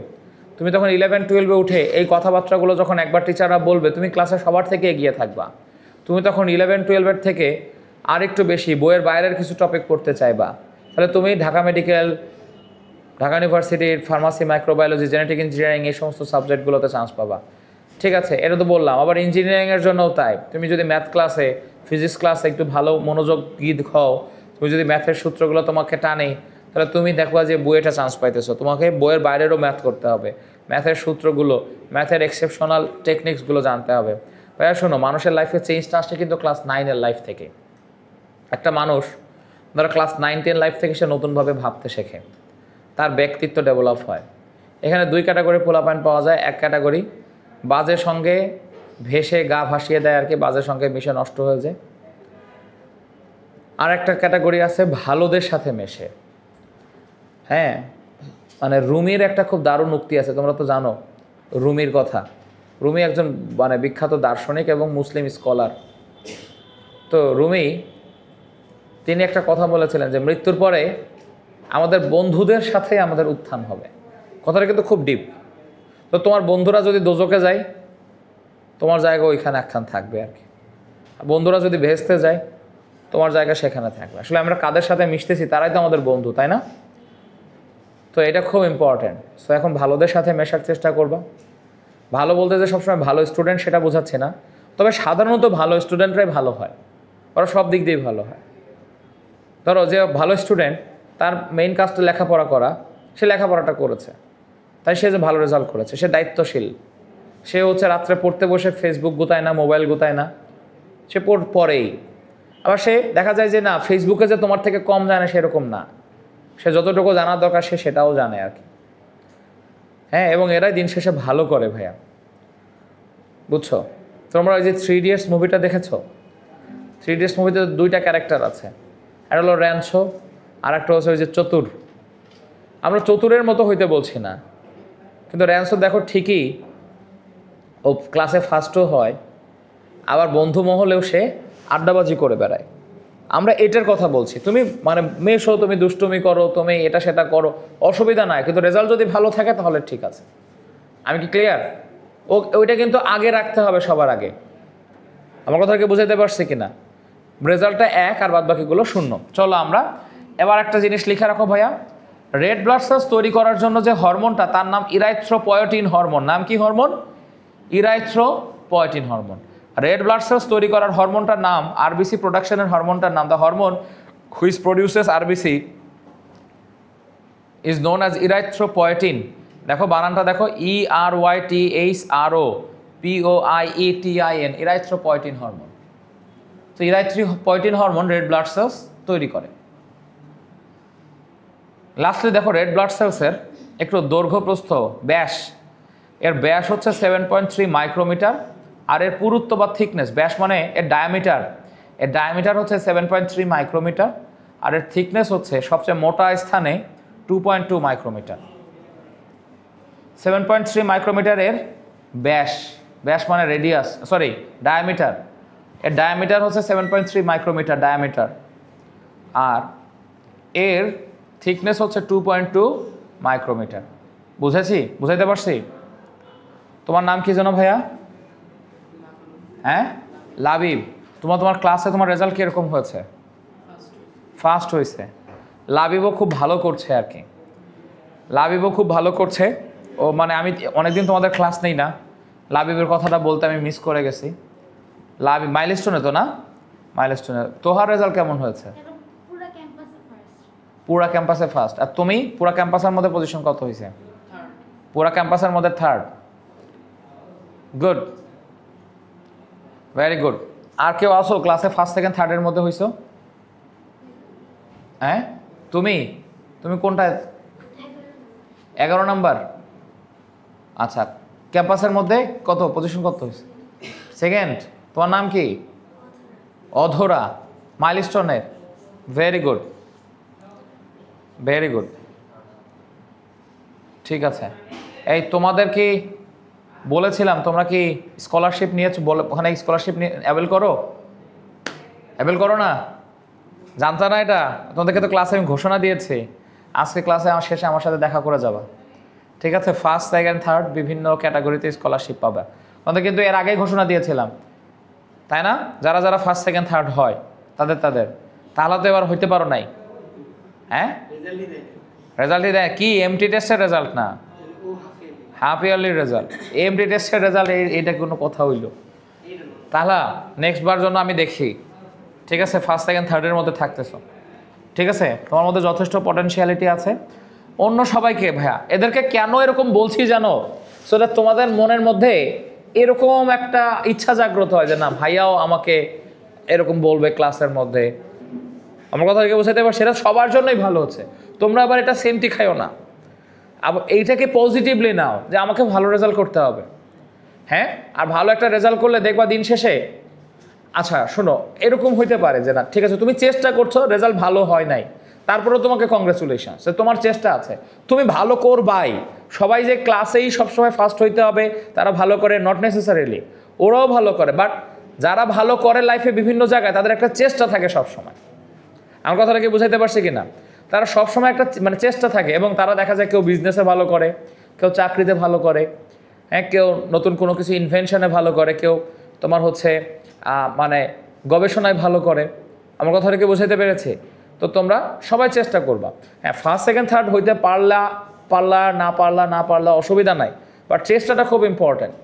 তুমি তখন 11-12-এ উঠে এই কথাবার্তাগুলো যখন একবার টিচাররা বলবে, তুমি ক্লাসে সবার থেকে এগিয়ে থাকবা। তুমি তখন 11-12-এর থেকে আর একটু বেশি বইয়ের বাইরের কিছু টপিক পড়তে চাইবা। তাহলে তুমি ঢাকা মেডিকেল, ঢাকা ইউনিভার্সিটির ফার্মাসি, মাইক্রোবায়োলজি, জেনেটিক ইঞ্জিনিয়ারিং এই সমস্ত সাবজেক্টগুলোতে চান্স পাবা। ঠিক আছে, এটা তো বললাম। আবার ইঞ্জিনিয়ারিংয়ের জন্যও তাই। তুমি যদি ম্যাথ ক্লাসে, ফিজিক্স ক্লাসে একটু ভালো মনোযোগ হও, তুমি যদি ম্যাথের সূত্রগুলো তোমাকে টানে, তাহলে তুমি দেখবা যে বইয়েটা চান্স পাইতেছো। তোমাকে বইয়ের বাইরেরও ম্যাথ করতে হবে, ম্যাথের সূত্রগুলো, ম্যাথের এক্সেপশনাল টেকনিক্সগুলো জানতে হবে। ভাইয়া শোনো, মানুষের লাইফে চেঞ্জটা আসছে কিন্তু ক্লাস 9-এর লাইফ থেকে। একটা মানুষ ধরো ক্লাস 9-10 লাইফ থেকে সে নতুনভাবে ভাবতে শেখে, তার ব্যক্তিত্ব ডেভেলপ হয়। এখানে 2 ক্যাটাগরি পোলাপাইন পাওয়া যায়। এক ক্যাটাগরি বাজের সঙ্গে ভেসে গা ভাসিয়ে দেয় আর কি, বাজের সঙ্গে মিশে নষ্ট হয়ে যায়। আর একটা ক্যাটাগরি আছে ভালোদের সাথে মেশে। হ্যাঁ, মানে রুমির একটা খুব দারুণ উক্তি আছে, তোমরা তো জানো রুমির কথা। রুমি একজন মানে বিখ্যাত দার্শনিক এবং মুসলিম স্কলার। তো রুমি তিনি একটা কথা বলেছিলেন যে মৃত্যুর পরে আমাদের বন্ধুদের সাথে আমাদের উত্থান হবে। কথাটা কিন্তু খুব ডিপ। তো তোমার বন্ধুরা যদি দোজকে যায়, তোমার জায়গা ওইখানে একখান থাকবে আর কি। বন্ধুরা যদি ভেস্তে যায়, তোমার জায়গা সেখানে থাকবে। আসলে আমরা কাদের সাথে মিশতেছি তারাই তো আমাদের বন্ধু, তাই না? তো এটা খুব ইম্পর্ট্যান্ট। সো এখন ভালোদের সাথে মেশার চেষ্টা করবা। ভালো বলতে যে সবসময় ভালো স্টুডেন্ট সেটা বোঝাচ্ছে না, তবে সাধারণত ভালো স্টুডেন্টরাই ভালো হয়, ওরা সব দিক দিয়েই ভালো হয়। ধরো যে ভালো স্টুডেন্ট, তার মেইন কাজটা লেখাপড়া করা, সে লেখাপড়াটা করেছে, তাই সে যে ভালো রেজাল্ট করেছে, সে দায়িত্বশীল। সে হচ্ছে রাত্রে পড়তে বসে ফেসবুক গুতায় না, মোবাইল গুতায় না, সে পড়েই। আবার সে দেখা যায় যে না, ফেসবুকে যে তোমার থেকে কম জানে সেরকম না, সে যতটুকু জানার দরকার সে সেটাও জানে আর কি। হ্যাঁ, এবং এরাই দিন শেষে ভালো করে ভাইয়া, বুঝছো? তোমরা ওই যে 3 Idiots মুভিটা দেখেছো? 3 Idiots মুভিতে 2টা ক্যারেক্টার আছে, একটা হলো র্যাঞ্চো আর একটা হচ্ছে ওই যে চতুর। আমরা চতুরের মতো হইতে বলছি না, কিন্তু র্যাঞ্চো দেখো ঠিকই ও ক্লাসে ফার্স্টও হয়, আবার বন্ধু মহলেও সে আড্ডাবাজি করে বেড়ায়। আমরা এটার কথা বলছি। তুমি মানে মেশো, তুমি দুষ্টুমি করো, তুমি এটা সেটা করো, অসুবিধা নাই, কিন্তু রেজাল্ট যদি ভালো থাকে তাহলে ঠিক আছে। আমি কি ক্লিয়ার? ওইটা কিন্তু আগে রাখতে হবে সবার আগে। আমার কথাকে বুঝাইতে পারছি কিনা? রেজাল্টটা 1 আর বাদ বাকিগুলো 0। চলো আমরা এবার একটা জিনিস লিখে রাখো ভাইয়া, রেড ব্লাড সেলস তৈরি করার জন্য যে হরমোনটা তার নাম ইরাইথ্রোপয়েটিন হরমোন। নাম কি hormone? Erythropoietin hormone. Red blood cells তৈরি করার হরমোনটার নাম, আরবিসি প্রোডাকশনের হরমোনটার নাম, the hormone which produces RBC is known as erythropoietin. দেখো বানানটা দেখো, ERYTHROPOIETIN, ইরাইথ্রোপয়েটিন হরমোন। তো erythropoietin hormone red blood cells তৈরি করে। লাস্টে দেখো রেড ব্লাড সেলসের একটু দৈর্ঘ্য প্রস্থ ব্যাস, এর ব্যাস হচ্ছে 7.3 মাইক্রোমিটার, আর এর পুরুত্ব বা থিকনেস, ব্যাস মানে এর ডায়ামিটার হচ্ছে 7.3 মাইক্রোমিটার, আর এর থিকনেস হচ্ছে সবচেয়ে মোটা স্থানে 2.2 মাইক্রোমিটার। 7.3 মাইক্রোমিটারের ব্যাস মানে রেডিয়াস, সরি ডায়ামিটার, এর ডায়ামিটার হচ্ছে 7.3 মাইক্রোমিটার ডায়ামিটার, আর এর থিকনেস হচ্ছে 2.2 মাইক্রোমিটার। বুঝাইতে পারছি? তোমার নাম কি জানো ভাইয়া? হ্যাঁ, লাবিব। তোমার ক্লাসে তোমার রেজাল্ট কীরকম হয়েছে? ফার্স্ট হয়েছে। লাবিবও খুব ভালো করছে আর কি, লাবিবও খুব ভালো করছে। ও মানে আমি অনেকদিন তোমাদের ক্লাস নেই না, লাবিবের কথাটা বলতে আমি মিস করে গেছি। লাবিব মাইলস্টোনে তো না? মাইলস্টোনে। তোহার রেজাল্ট কেমন হয়েছে? পুরা ক্যাম্পাসে ফার্স্ট। আর তুমি পুরা ক্যাম্পাসের মধ্যে পজিশন কত হয়েছে? পুরা ক্যাম্পাসের মধ্যে 3rd। Good, very good. আর কেউ আসো ক্লাসে 1st, 2nd, 3rd-এর মধ্যে হইছো? হ্যাঁ, তুমি কোনটায়? 11 নাম্বার। আচ্ছা, ক্যাম্পাসের মধ্যে কত পজিশন কত হয়েছে? 2nd। তোমার নাম কি? অধরা, মাইলস্টোনের। ভেরি গুড, ভেরি গুড, ঠিক আছে। এই তোমাদের কি বলেছিলাম, তোমরা কি স্কলারশিপ নিয়েছো? ওখানে স্কলারশিপ নিয়ে অ্যাভেল করো না? জানতা না এটা? তোমাদেরকে তো ক্লাসে আমি ঘোষণা দিয়েছি, আজকে ক্লাসে আমার শেষে আমার সাথে দেখা করে যাবা, ঠিক আছে? 1st, 2nd, 3rd বিভিন্ন ক্যাটাগরিতে স্কলারশিপ পাবে। তোমাদের কিন্তু এর আগেই ঘোষণা দিয়েছিলাম, তাই না? যারা 1st, 2nd, 3rd হয় তাদের তাহলে তো এবার হইতে পারো নাই। হ্যাঁ, রেজাল্টই দেয় কি? এমটি টেস্টের রেজাল্ট না, হাফ ইয়ারলি রেজাল্ট। এমটি টেস্টের রেজাল্ট এইটা কোনো কথা হইল? তাহলে নেক্সট বার জন্য আমি দেখি, ঠিক আছে? 1st, 2nd, 3rd-এর মধ্যে থাকতেছো, ঠিক আছে? তোমার মধ্যে যথেষ্ট পটেনশিয়ালিটি আছে। অন্য সবাইকে ভাইয়া এদেরকে কেন এরকম বলছি জানো? সো দ্যাট তোমাদের মনের মধ্যে এরকম একটা ইচ্ছা জাগ্রত হয় যে না, ভাইয়াও আমাকে এরকম বলবে ক্লাসের মধ্যে। আমার কথা বোঝাতে পারছি, সেটা সবার জন্যই ভালো হচ্ছে। তোমরা আবার এটা সেমটি খাইও না, আবার এইটাকে পজিটিভলি নাও যে আমাকে ভালো রেজাল্ট করতে হবে। হ্যাঁ, আর ভালো একটা রেজাল্ট করলে দেখবা দিন শেষে, আচ্ছা শোনো, এরকম হইতে পারে যে না ঠিক আছে তুমি চেষ্টা করছো, রেজাল্ট ভালো হয় নাই, তারপরেও তোমাকে কংগ্রেচুলেশনস, তোমার চেষ্টা আছে, তুমি ভালো করবাই। সবাই যে ক্লাসেই সবসময় ফার্স্ট হইতে হবে তারা ভালো করে, নট নেসেসারিলি, ওরাও ভালো করে, বাট যারা ভালো করে লাইফে বিভিন্ন জায়গায় তাদের একটা চেষ্টা থাকে সবসময়। আমার কথাটাকে বুঝাইতে পারছি কিনা? তারা সবসময় একটা মানে চেষ্টা থাকে, এবং তারা দেখা যায় কেউ বিজনেসে ভালো করে, কেউ চাকরিতে ভালো করে, হ্যাঁ, কেউ নতুন কোনো কিছু ইনভেনশনে ভালো করে, কেউ তোমার হচ্ছে মানে গবেষণায় ভালো করে। আমার কথাটাকে বুঝাইতে পেরেছি? তো তোমরা সবাই চেষ্টা করবা। হ্যাঁ, 1st, 2nd, 3rd হইতে পারলা না পারলা অসুবিধা নাই, বাট চেষ্টাটা খুব ইম্পর্ট্যান্ট।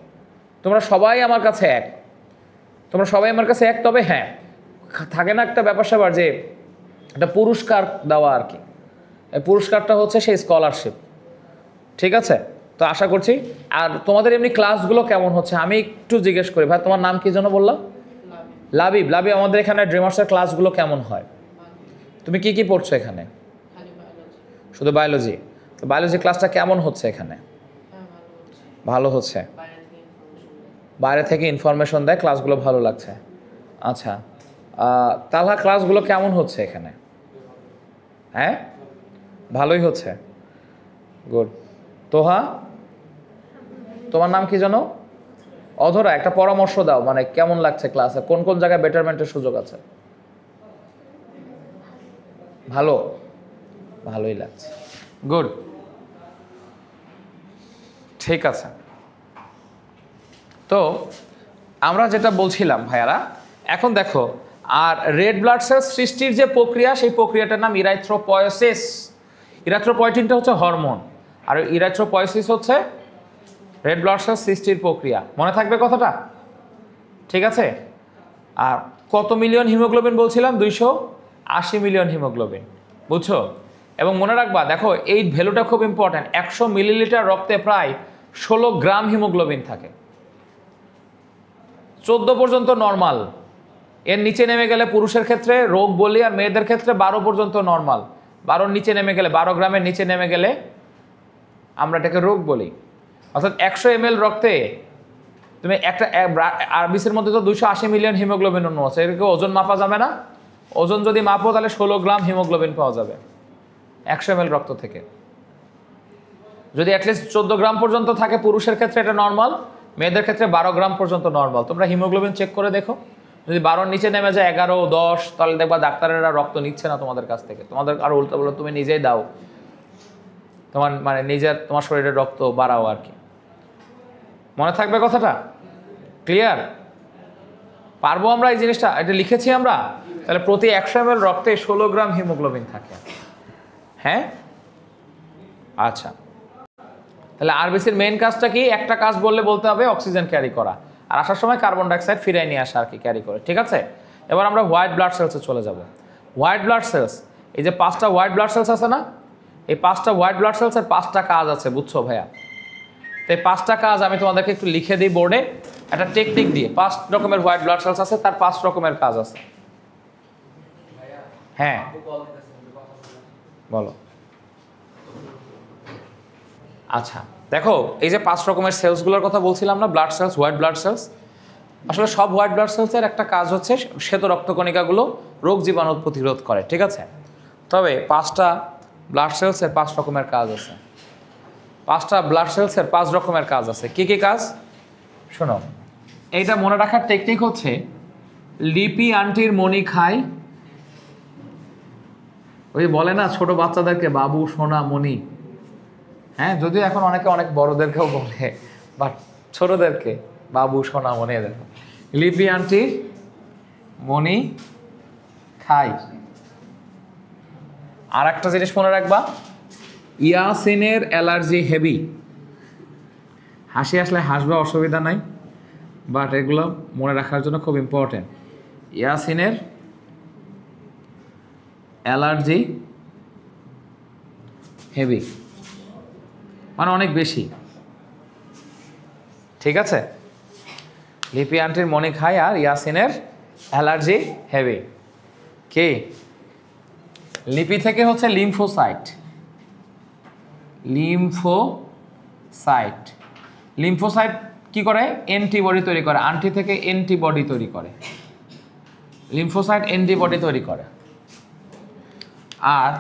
তোমরা সবাই আমার কাছে এক, তবে হ্যাঁ থাকে না একটা ব্যাপার স্যাপার যে একটা পুরস্কার দেওয়া আর কি। এই পুরস্কারটা হচ্ছে সেই স্কলারশিপ, ঠিক আছে? তো আশা করছি। আর তোমাদের এমনি ক্লাসগুলো কেমন হচ্ছে আমি একটু জিজ্ঞেস করি। ভাই তোমার নাম কি যেন বললা? লাবিব। আমাদের এখানে ড্রিমার্সের ক্লাসগুলো কেমন হয়? তুমি কি পড়ছো এখানে? শুধু বায়োলজি। তো বায়োলজি ক্লাসটা কেমন হচ্ছে এখানে? ভালো হচ্ছে। বাইরে থেকে ইনফরমেশন দেয়, ক্লাসগুলো ভালো লাগছে। আচ্ছা, তাহলে ক্লাসগুলো কেমন হচ্ছে এখানে? হ্যাঁ, ভালোই হচ্ছে। গুড। তোহা, তোমার নাম কি জানো? অধরা, একটা পরামর্শ দাও, মানে কেমন লাগছে ক্লাসে, কোন কোন জায়গায় বেটারমেন্টের সুযোগ আছে? ভালো, ভালোই লাগছে। গুড, ঠিক আছে। তো আমরা যেটা বলছিলাম ভাইয়ারা, এখন দেখো, আর রেড ব্লাড সেল সৃষ্টির যে প্রক্রিয়া, সেই প্রক্রিয়াটার নাম ইরাইথ্রোপয়েসিস। ইরাইথ্রোপয়েটিনটা হচ্ছে হরমোন, আর ইরাইথ্রোপয়েসিস হচ্ছে রেড ব্লাড সেল সৃষ্টির প্রক্রিয়া। মনে থাকবে কথাটা? ঠিক আছে। আর কত মিলিয়ন হিমোগ্লোবিন বলছিলাম? 280 মিলিয়ন হিমোগ্লোবিন, বুঝছো? এবং মনে রাখবা, দেখো এই ভ্যালুটা খুব ইম্পর্ট্যান্ট, 100 মিলিলিটার রক্তে প্রায় 16 গ্রাম হিমোগ্লোবিন থাকে। 14 পর্যন্ত নর্মাল, এর নিচে নেমে গেলে পুরুষের ক্ষেত্রে রোগ বলি, আর মেয়েদের ক্ষেত্রে 12 পর্যন্ত নর্মাল। 12-র নিচে নেমে গেলে, 12 গ্রামের নিচে নেমে গেলে আমরা এটাকে রোগ বলি। অর্থাৎ 100 ml রক্তে তুমি একটা আরবিসির মধ্যে তো 280 মিলিয়ন হিমোগ্লোবিন অণু আছে, এটাকে ওজন মাপা যাবে না? ওজন যদি মাপো তাহলে 16 গ্রাম হিমোগ্লোবিন পাওয়া যাবে 100 ml রক্ত থেকে। যদি অ্যাটলিস্ট 14 গ্রাম পর্যন্ত থাকে পুরুষের ক্ষেত্রে এটা নর্মাল, মেয়েদের ক্ষেত্রে 12 গ্রাম পর্যন্ত নর্মাল। তোমরা হিমোগ্লোবিন চেক করে দেখো, যদি 12-র নিচে নেমে যায় 11, 10, তাহলে দেখবা ডাক্তারেরা রক্ত নিচ্ছে না তোমাদের কাছ থেকে, তোমাদের আরো উল্টো বলো, তুমি নিজেই দাও, তোমার মানে নিজের তোমার শরীরের রক্ত বাড়াও আর কি। মনে থাকবে কথাটা? ক্লিয়ার? পারবো আমরা এই জিনিসটা? এটা লিখেছি আমরা। তাহলে প্রতি 100 ml রক্তে 16 গ্রাম হিমোগ্লোবিন থাকে। হ্যাঁ, আচ্ছা। তাহলে আরবিসির মেইন কাজটা কি? একটা কাজ বললে বলতে হবে, অক্সিজেন ক্যারি করা, আর আসার সময় কার্বন ডাইঅক্সাইড ফিরিয়ে নিয়ে আসা আর কি, ক্যারি করে। ঠিক আছে। এবার আমরা হোয়াইট ব্লাড সেলসে চলে যাব। হোয়াইট ব্লাড সেলস, এই যে 5টা হোয়াইট ব্লাড সেলস আছে না, এই 5টা হোয়াইট ব্লাড সেলসের 5টা কাজ আছে, বুঝছো ভাইয়া? তো এই 5টা কাজ আমি তোমাদেরকে একটু লিখে দিই বোর্ডে, একটা টেকনিক দিয়ে। 5 রকমের হোয়াইট ব্লাড সেলস আছে, তার 5 রকমের কাজ আছে। হ্যাঁ বলো। আচ্ছা দেখো, এই যে 5 রকমের সেলসগুলোর কথা বলছিলাম না, blood cells, white blood cells, আসলে সব হোয়াইট ব্লাড সেলসের একটা কাজ হচ্ছে শ্বেত রক্তকণিকাগুলো রোগ জীবাণু প্রতিরোধ করে। ঠিক আছে। তবে 5টা ব্লাড সেলসের 5 রকমের কাজ আছে। 5টা ব্লাড সেলসের 5 রকমের কাজ আছে। কি কি কাজ শোনো। এইটা মনে রাখার টেকনিক হচ্ছে, লিপি আন্টির মণি খাই, ওই বলে না ছোট বাচ্চাদেরকে বাবু সোনা মণি। হ্যাঁ, যদিও এখন অনেকে অনেক বড়দেরকেও বলে, বাট ছোটদেরকে বাবু সোনা মণি। দেখো, লিপি আন্টির মণি খাই। আর একটা জিনিস মনে রাখবা, ইয়াসিনের অ্যালার্জি হেভি। হাসি আসলে হাসবে, অসুবিধা নাই, বাট এগুলো মনে রাখার জন্য খুব ইম্পর্টেন্ট। ইয়াসিনের অ্যালার্জি হেভি, মানে অনেক বেশি। ঠিক আছে। লিপি আন্টির মনে খায় আর ইয়াসিনের অ্যালার্জি হেভি। কি? লিপি থেকে হচ্ছে লিম্ফোসাইট। লিম্ফোসাইট, লিম্ফোসাইট কি করে? অ্যান্টিবডি তৈরি করে। আন্টি থেকে অ্যান্টিবডি তৈরি করে, লিম্ফোসাইট অ্যান্টিবডি তৈরি করে। আর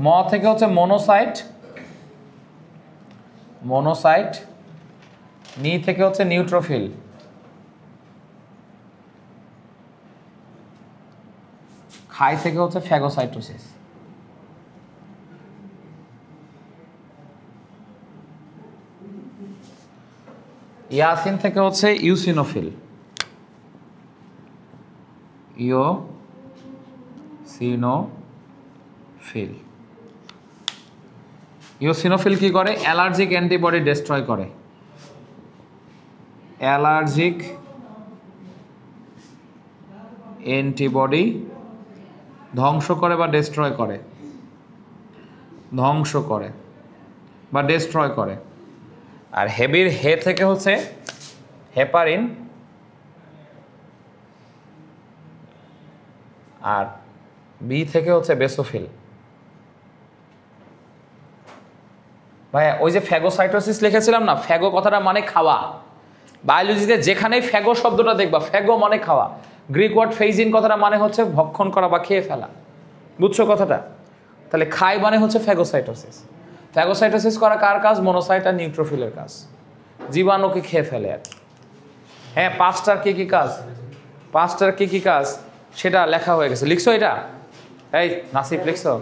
ম থেকে হচ্ছে মনোসাইট, মনোসাইট। নি থেকে হচ্ছে নিউট্রোফিল। খাই থেকে হচ্ছে ফ্যাগোসাইটোসিস। ইয়াসিন থেকে হচ্ছে ইউসিনোফিল। ইওসিনোফিল। ইওসিনোফিল কি করে? অ্যালার্জিক অ্যান্টিবডি ডেস্ট্রয় করে। অ্যালার্জিক অ্যান্টিবডি ধ্বংস করে বা ডেস্ট্রয় করে, ধ্বংস করে বা ডেস্ট্রয় করে। আর হেভির হে থেকে হচ্ছে হেপারিন, আর বি থেকে হচ্ছে বেসোফিল। ভাইয়া ওই যে ফ্যাগোসাইটোসিস লিখেছিলাম না, ফ্যাগো কথাটা মানে খাওয়া। বায়োলজিতে যেখানেই ফ্যাগো শব্দটা দেখবা, ফ্যাগো মানে খাওয়া। গ্রিক ওয়ার্ড ফেইজিন কথাটা মানে হচ্ছে ভক্ষণ করা বা খেয়ে ফেলা, বুঝছো কথাটা? তাহলে খাই মানে হচ্ছে ফ্যাগোসাইটোসিস। ফ্যাগোসাইটোসিস করা কার কাজ? মনোসাইট আর নিউট্রোফিলের কাজ, জীবাণুকে খেয়ে ফেলে আর। হ্যাঁ, পাঁচটার কি কি কাজ, পাঁচটার কি কি কাজ সেটা লেখা হয়ে গেছে। লিখছো এটা? এই নাসিফ লিখছো?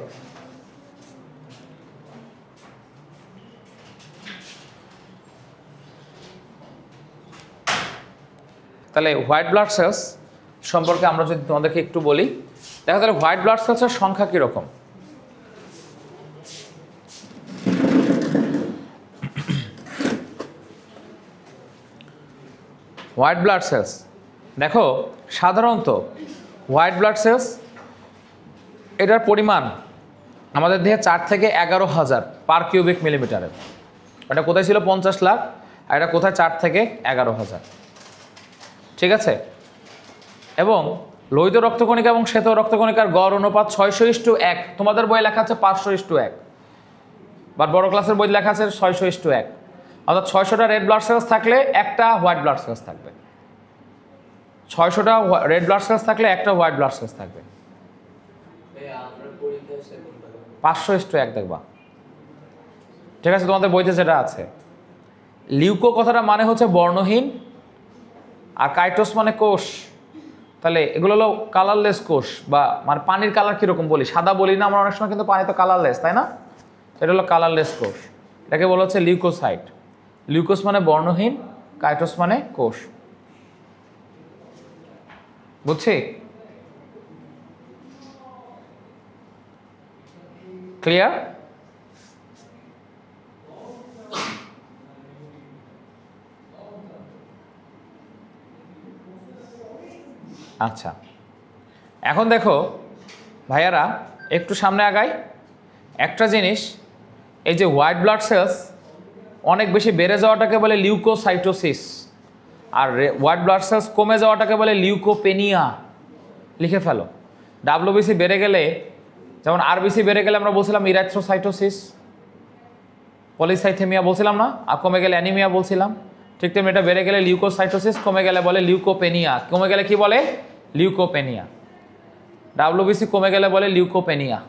তাহলে হোয়াইট ব্লাড সেলস সম্পর্কে আমরা যদি তোমাদেরকে একটু বলি, দেখো তাহলে হোয়াইট ব্লাড সেলসের সংখ্যা কীরকম। হোয়াইট ব্লাড সেলস দেখো, সাধারণত হোয়াইট ব্লাড সেলস এটার পরিমাণ আমাদের দেহে 4 থেকে 11,000 পার কিউবিক মিলিমিটারের। এটা কোথায় ছিল 50 লাখ, আর এটা কোথায় 4 থেকে 11,000, ঠিক আছে? এবং লোহিত রক্তকণিকা এবং শ্বেত রক্তকণিকার গড় অনুপাত 600:1। তোমাদের বই লেখা আছে 500:1, বাট বড় ক্লাসের বই লেখা আছে 600:1। অর্থাৎ 600টা রেড ব্লাড সেলস থাকলে একটা হোয়াইট ব্লাড সেলস থাকবে, 600টা রেড ব্লাড সেলস থাকলে একটা হোয়াইট ব্লাড সেলস থাকবে। 500:1 দেখবা, ঠিক আছে? তোমাদের বইতে যেটা আছে। লিউকো কথাটা মানে হচ্ছে বর্ণহীন, আর কাইটোস মানে কোষ। তাহলে এগুলো হলো কালারলেস কোষ, বা মানে পানির কালার কীরকম বলি, সাদা বলি না আমরা অনেক সময়, কিন্তু পানি তো কালারলেস, তাই না? এটা হলো কালারলেস কোষ, এটাকে বলা হচ্ছে লিউকোসাইট। লিউকোস মানে বর্ণহীন, কাইটোস মানে কোষ, বুঝছি? ক্লিয়ার? আচ্ছা, এখন দেখো ভাইয়ারা, একটু সামনে আগাই। একটা জিনিস, এই যে হোয়াইট ব্লাড সেলস অনেক বেশি বেড়ে যাওয়াটাকে বলে লিউকোসাইটোসিস, আর হোয়াইট ব্লাড সেলস কমে যাওয়াটাকে বলে লিউকোপেনিয়া। লিখে ফেলো। ডাব্লিউবিসি বেড়ে গেলে, যেমন আরবিসি বেড়ে গেলে আমরা বলছিলাম ইরাথ্রোসাইটোসিস, পলিসাইথেমিয়া বলছিলাম না, আর কমে গেলে অ্যানিমিয়া বলছিলাম। ঠিক তেমনি এটা বেড়ে গেলে লিউকোসাইটোসিস, কমে গেলে বলে লিউকোপেনিয়া। কমে গেলে কি বলে? লিউকোপেনিয়া। ডাব্লিউবিসি কমে গেলে বলে লিউকোপেনিয়া,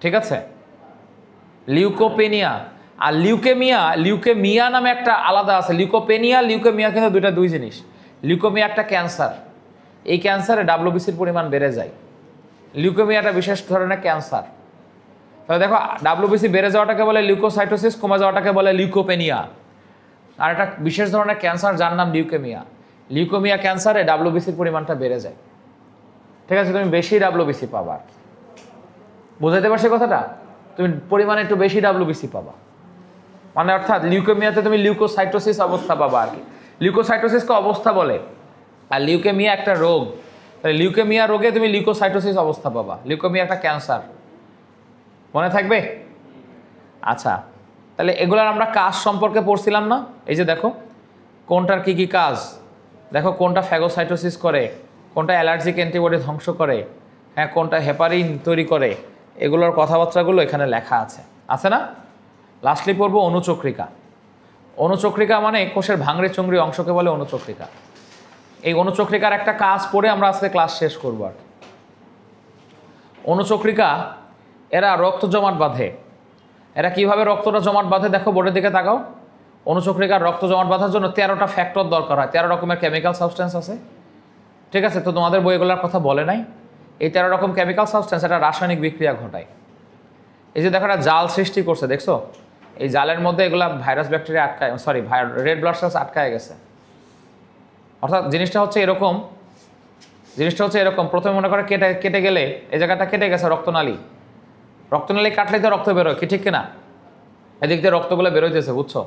ঠিক আছে? লিউকোপেনিয়া। আর লিউকেমিয়া, লিউকেমিয়া নামে একটা আলাদা আছে। লিউকোপেনিয়া, লিউকেমিয়া কিন্তু দুই জিনিস। লিউকেমিয়া একটা ক্যান্সার, এই ক্যান্সারে ডাব্লিউবিসির পরিমাণ বেড়ে যায়। লিউকেমিয়া একটা বিশেষ ধরনের ক্যান্সার। তাহলে দেখো, ডাব্লিউবিসি বেড়ে যাওয়াটাকে বলে লিউকোসাইটোসিস, কমে যাওয়াটাকে বলে লিউকোপেনিয়া। আর একটা বিশেষ ধরনের ক্যান্সার যার নাম লিউকেমিয়া। লিউকেমিয়া ক্যান্সারে ডাব্লিউবিসির পরিমাণটা বেড়ে যায়, ঠিক আছে? তুমি বেশি ডাব্লিউবিসি পাবা, বুঝাইতে পারছি কথাটা? তুমি পরিমাণে একটু বেশি ডাব্লিউবিসি পাবা, মানে অর্থাৎ লিউকেমিয়াতে তুমি লিউকোসাইটোসিস অবস্থা পাবা আর কি। লিউকোসাইটোসিসকে অবস্থা বলে, আর লিউকেমিয়া একটা রোগ। তাহলে লিউকেমিয়া রোগে তুমি লিউকোসাইটোসিস অবস্থা পাবা। লিউকেমিয়া একটা ক্যান্সার, মনে থাকবে? আচ্ছা, তাহলে এগুলার আমরা কাজ সম্পর্কে পড়ছিলাম না? এই যে দেখো, কোনটার কি কি কাজ দেখো, কোনটা ফ্যাগোসাইটোসিস করে, কোনটা অ্যালার্জিক অ্যান্টিবডি ধ্বংস করে, হ্যাঁ, কোনটা হেপারিন তৈরি করে, এগুলোর কথাবার্তাগুলো এখানে লেখা আছে, আছে না? লাস্টলি পড়বো অনুচক্রিকা। অনুচক্রিকা মানে কোষের ভাঙড়ে চুংড়ি অংশকে বলে অনুচক্রিকা। এই অনুচক্রিকার একটা কাজ পড়ে আমরা আজকে ক্লাস শেষ করবো আর। অনুচক্রিকা এরা রক্ত জমাট বাঁধে। এরা কিভাবে রক্তটা জমাট বাঁধে দেখো, বোর্ডের দিকে তাকাও। অনুচক্রিকার রক্ত জমাট বাঁধার জন্য 13টা ফ্যাক্টর দরকার হয়, 13 রকমের কেমিক্যাল সাবস্টেন্স আছে, ঠিক আছে? তো তোমাদের বইগুলোর কথা বলে নাই। এই 13 রকম কেমিক্যাল সাবস্টেন্স একটা রাসায়নিক বিক্রিয়া ঘটায়। এই যে দেখো, একটা জাল সৃষ্টি করছে, দেখছো? এই জালের মধ্যে এগুলা ভাইরাস ব্যাকটেরিয়া আটকায়, সরি রেড ব্লাড সেলস আটকায় গেছে। অর্থাৎ জিনিসটা হচ্ছে এরকম, প্রথমে মনে করে কেটে গেলে এই জায়গাটা কেটে গেছে, রক্তনালী কাটলে তো রক্ত বেরোয়, কি ঠিক কিনা? এদিক দিয়ে রক্তগুলো বেরোইতেছে, বুঝছো?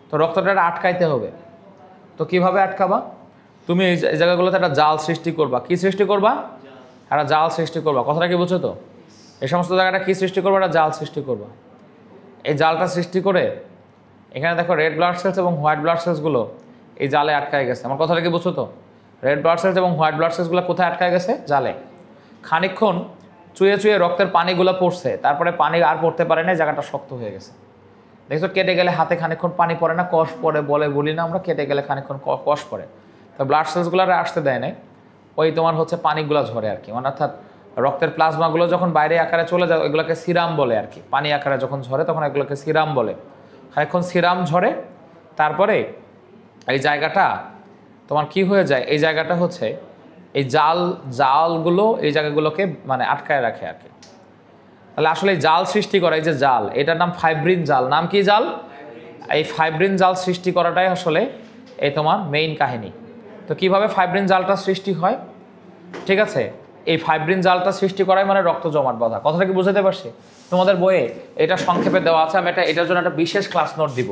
তো রক্তটা আটকাইতে হবে। তো কিভাবে আটকাবা? তুমি এই জায়গাগুলোতে একটা জাল সৃষ্টি করবা। কি সৃষ্টি করবা? একটা জাল সৃষ্টি করবা। কথাটা কি বুঝছো তো? এই সমস্ত জায়গাটা কি সৃষ্টি করবা? একটা জাল সৃষ্টি করবা। এই জালটা সৃষ্টি করে এখানে দেখো রেড ব্লাড সেলস এবং হোয়াইট ব্লাড সেলসগুলো এই জালে আটকায় গেছে। আমার কথাটা কি বুঝছো তো? রেড ব্লাড সেলস এবং হোয়াইট ব্লাড সেলসগুলো কোথায় আটকায় গেছে? জালে। খানিকক্ষণ চুয়ে চুয়ে রক্তের পানিগুলো পড়ছে, তারপরে পানি আর পড়তে পারে না, জায়গাটা শক্ত হয়ে গেছে। দেখছো কেটে গেলে হাতে খানিকক্ষণ পানি পড়ে না, কষ পড়ে বলি না আমরা, কেটে গেলে খানিকক্ষণ কষ পড়ে। তো ব্লাড সেলসগুলো আসতে দেয় না, ওই তোমার হচ্ছে পানিগুলো ঝরে আর কি, মানে অর্থাৎ রক্তের প্লাজমাগুলো যখন বাইরে আকারে চলে যায় এগুলোকে সিরাম বলে আর কি। পানি আকারে যখন ঝরে তখন এগুলোকে সিরাম বলে। খানিকক্ষণ সিরাম ঝরে, তারপরে এই জায়গাটা তোমার কি হয়ে যায়, এই জায়গাটা হচ্ছে এই জালগুলো এই জায়গাগুলোকে মানে আটকায় রাখে আর কি। তাহলে আসলে জাল সৃষ্টি করা, এই যে জাল, এটার নাম ফাইব্রিন জাল। নাম কি জাল? এই ফাইব্রিন জাল সৃষ্টি করাটাই আসলে এই তোমার মেইন কাহিনী। তো কিভাবে ফাইব্রিন জালটা সৃষ্টি হয়, ঠিক আছে, এই ফাইব্রিন জালটা সৃষ্টি করাই মানে রক্ত জমাট বাঁধা। কথাটা কি বুঝতে পারছি? তোমাদের বইয়ে এটা সংক্ষেপে দেওয়া আছে, আমি এটার জন্য একটা বিশেষ ক্লাস নোট দিব।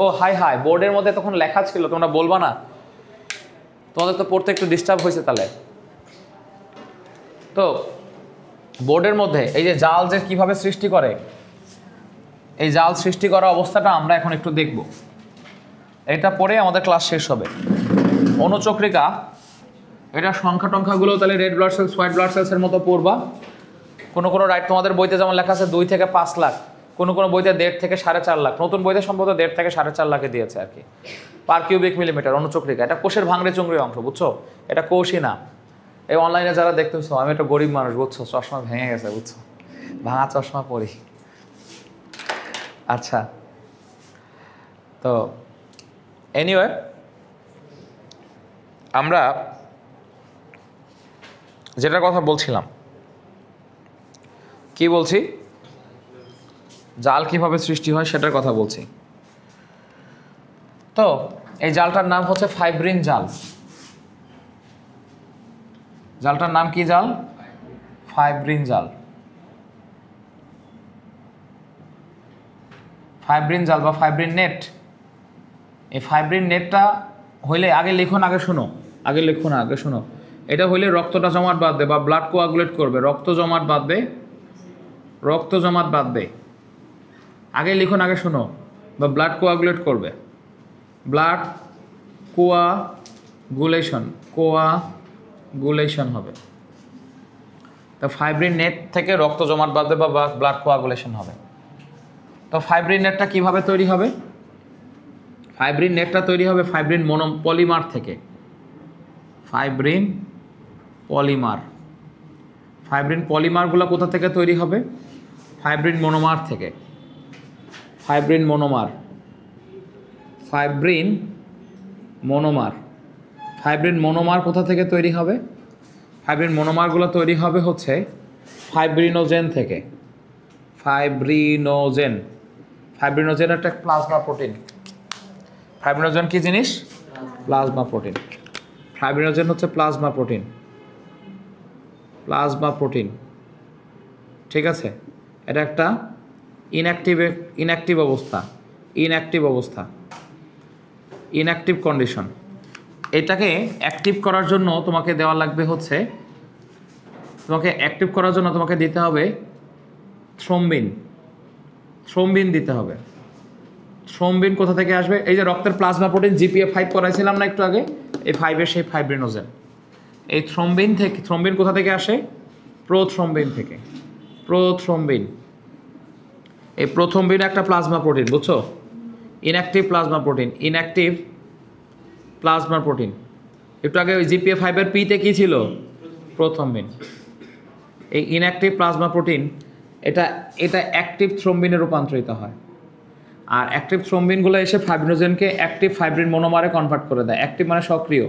ও হাই হাই, বোর্ডের মধ্যে তখন লেখা ছিল, তোমরা বলবা না? তোমাদের তো পড়তে একটু ডিস্টার্ব হয়েছে তাহলে। তো বোর্ডের মধ্যে এই যে জাল যে কিভাবে সৃষ্টি করে, এই জাল সৃষ্টি করা অবস্থাটা আমরা এখন একটু দেখব। এটা পরে আমাদের ক্লাস শেষ হবে। অনুচক্রিকা, এটা সংখ্যা টংখ্যাগুলো তাহলে red blood cells, white blood সেলসের মতো পড়বা। কোনো রাইট তোমাদের বইতে যেমন লেখা আছে 2 থেকে 5 লাখ, কোনো বইতে 1.5 থেকে 4.5 লাখ, নতুন বইতে সম্ভবত 1.5 থেকে 4.5 লাখে দিয়েছে আর কি পার কিউবিক মিলিমিটার অনুচক্রিকা। এটা কোষের ভাঙড়ে চুংড়ি অংশ, বুঝছো? এটা কোষই না। এই অনলাইনে যারা দেখতেছো, আমি একটা গরিব মানুষ, বুঝছো, চশমা ভেঙে গেছে, বুঝছো, ভাঙা চশমা পরি। আচ্ছা, তো এনিওয়ে আমরা যেটার কথা বলছিলাম, কি বলছি, জাল কিভাবে সৃষ্টি হয় সেটার কথা বলছি। তো এই জালটার নাম হচ্ছে ফাইব্রিন জাল। জালটার নাম কি জাল? ফাইব্রিন জাল। ফাইব্রিন জাল বা ফাইব্রিন নেট। এই ফাইব্রিন নেটটা হইলে, আগে লিখুন, আগে শোনো, আগে লিখুন, আগে শোনো, এটা হইলে রক্তটা জমাট বাঁধবে বা ব্লাড কোয়াগুলেট করবে, রক্ত জমাট বাঁধবে, রক্ত জমাট বাঁধবে। আগে লিখুন, আগে শোনো, বা ব্লাড কোয়াগুলেট করবে, ব্লাড কোয়াগুলেশন, কোয়াগুলেশন হবে। তো ফাইব্রিন নেট থেকে রক্ত জমাট বাঁধবে বা ব্লাড কোয়াগুলেশন হবে। তো ফাইব্রিন নেটটা কিভাবে তৈরি হবে? ফাইব্রিন নেটটা তৈরি হবে ফাইব্রিন পলিমার থেকে। ফাইব্রিন পলিমার, ফাইব্রিন পলিমারগুলো কোথা থেকে তৈরি হবে? ফাইব্রিন মনোমার থেকে। Fibrin monomer, fibrin monomer, fibrin monomer কোথা থেকে তৈরি হবে? ফাইব্রিন মনোমারগুলো তৈরি হবে হচ্ছে ফাইব্রিনোজেন থেকে। ফাইব্রিনোজেন, ফাইব্রিনোজেন একটা প্লাজমা প্রোটিন। ফাইব্রিনোজেন কি জিনিস? Plasma protein. ফাইব্রিনোজেন হচ্ছে প্লাজমা প্রোটিন, প্লাজমা প্রোটিন, ঠিক আছে। এটা একটা ইনঅ্যাক্টিভ অবস্থা, ইনঅ্যাক্টিভ কন্ডিশন। এটাকে অ্যাক্টিভ করার জন্য তোমাকে দেওয়া লাগবে হচ্ছে, তোমাকে অ্যাক্টিভ করার জন্য তোমাকে দিতে হবে থ্রোম্বিন, থ্রোম্বিন দিতে হবে। থ্রোম্বিন কোথা থেকে আসবে? এই যে রক্তের প্লাজমা প্রোটিন জিপিএ 5 করাইছিলাম না একটু আগে, এই 5-এর সেই ফাইব্রিনোজেন। এই থ্রোম্বিন থেকে, থ্রোম্বিন কোথা থেকে আসে? প্রোথ্রোম্বিন থেকে। প্রোথ্রোম্বিন, এই প্রোথ্রোম্বিন একটা প্লাজমা প্রোটিন, বুঝছো? Inactive plasma protein, inactive plasma protein. একটু আগে ওই জিপিএ 5-এর পিতে কী ছিল? প্রোথ্রোম্বিন। এই ইনঅ্যাক্টিভ প্লাজমা প্রোটিন এটা অ্যাক্টিভ থ্রোম্বিনে রূপান্তরিত হয়। আর অ্যাক্টিভ থ্রোম্বিনগুলো এসে ফাইব্রিনোজেনকে অ্যাক্টিভ ফাইব্রিন মনোমারে কনভার্ট করে দেয়। অ্যাক্টিভ মানে সক্রিয়।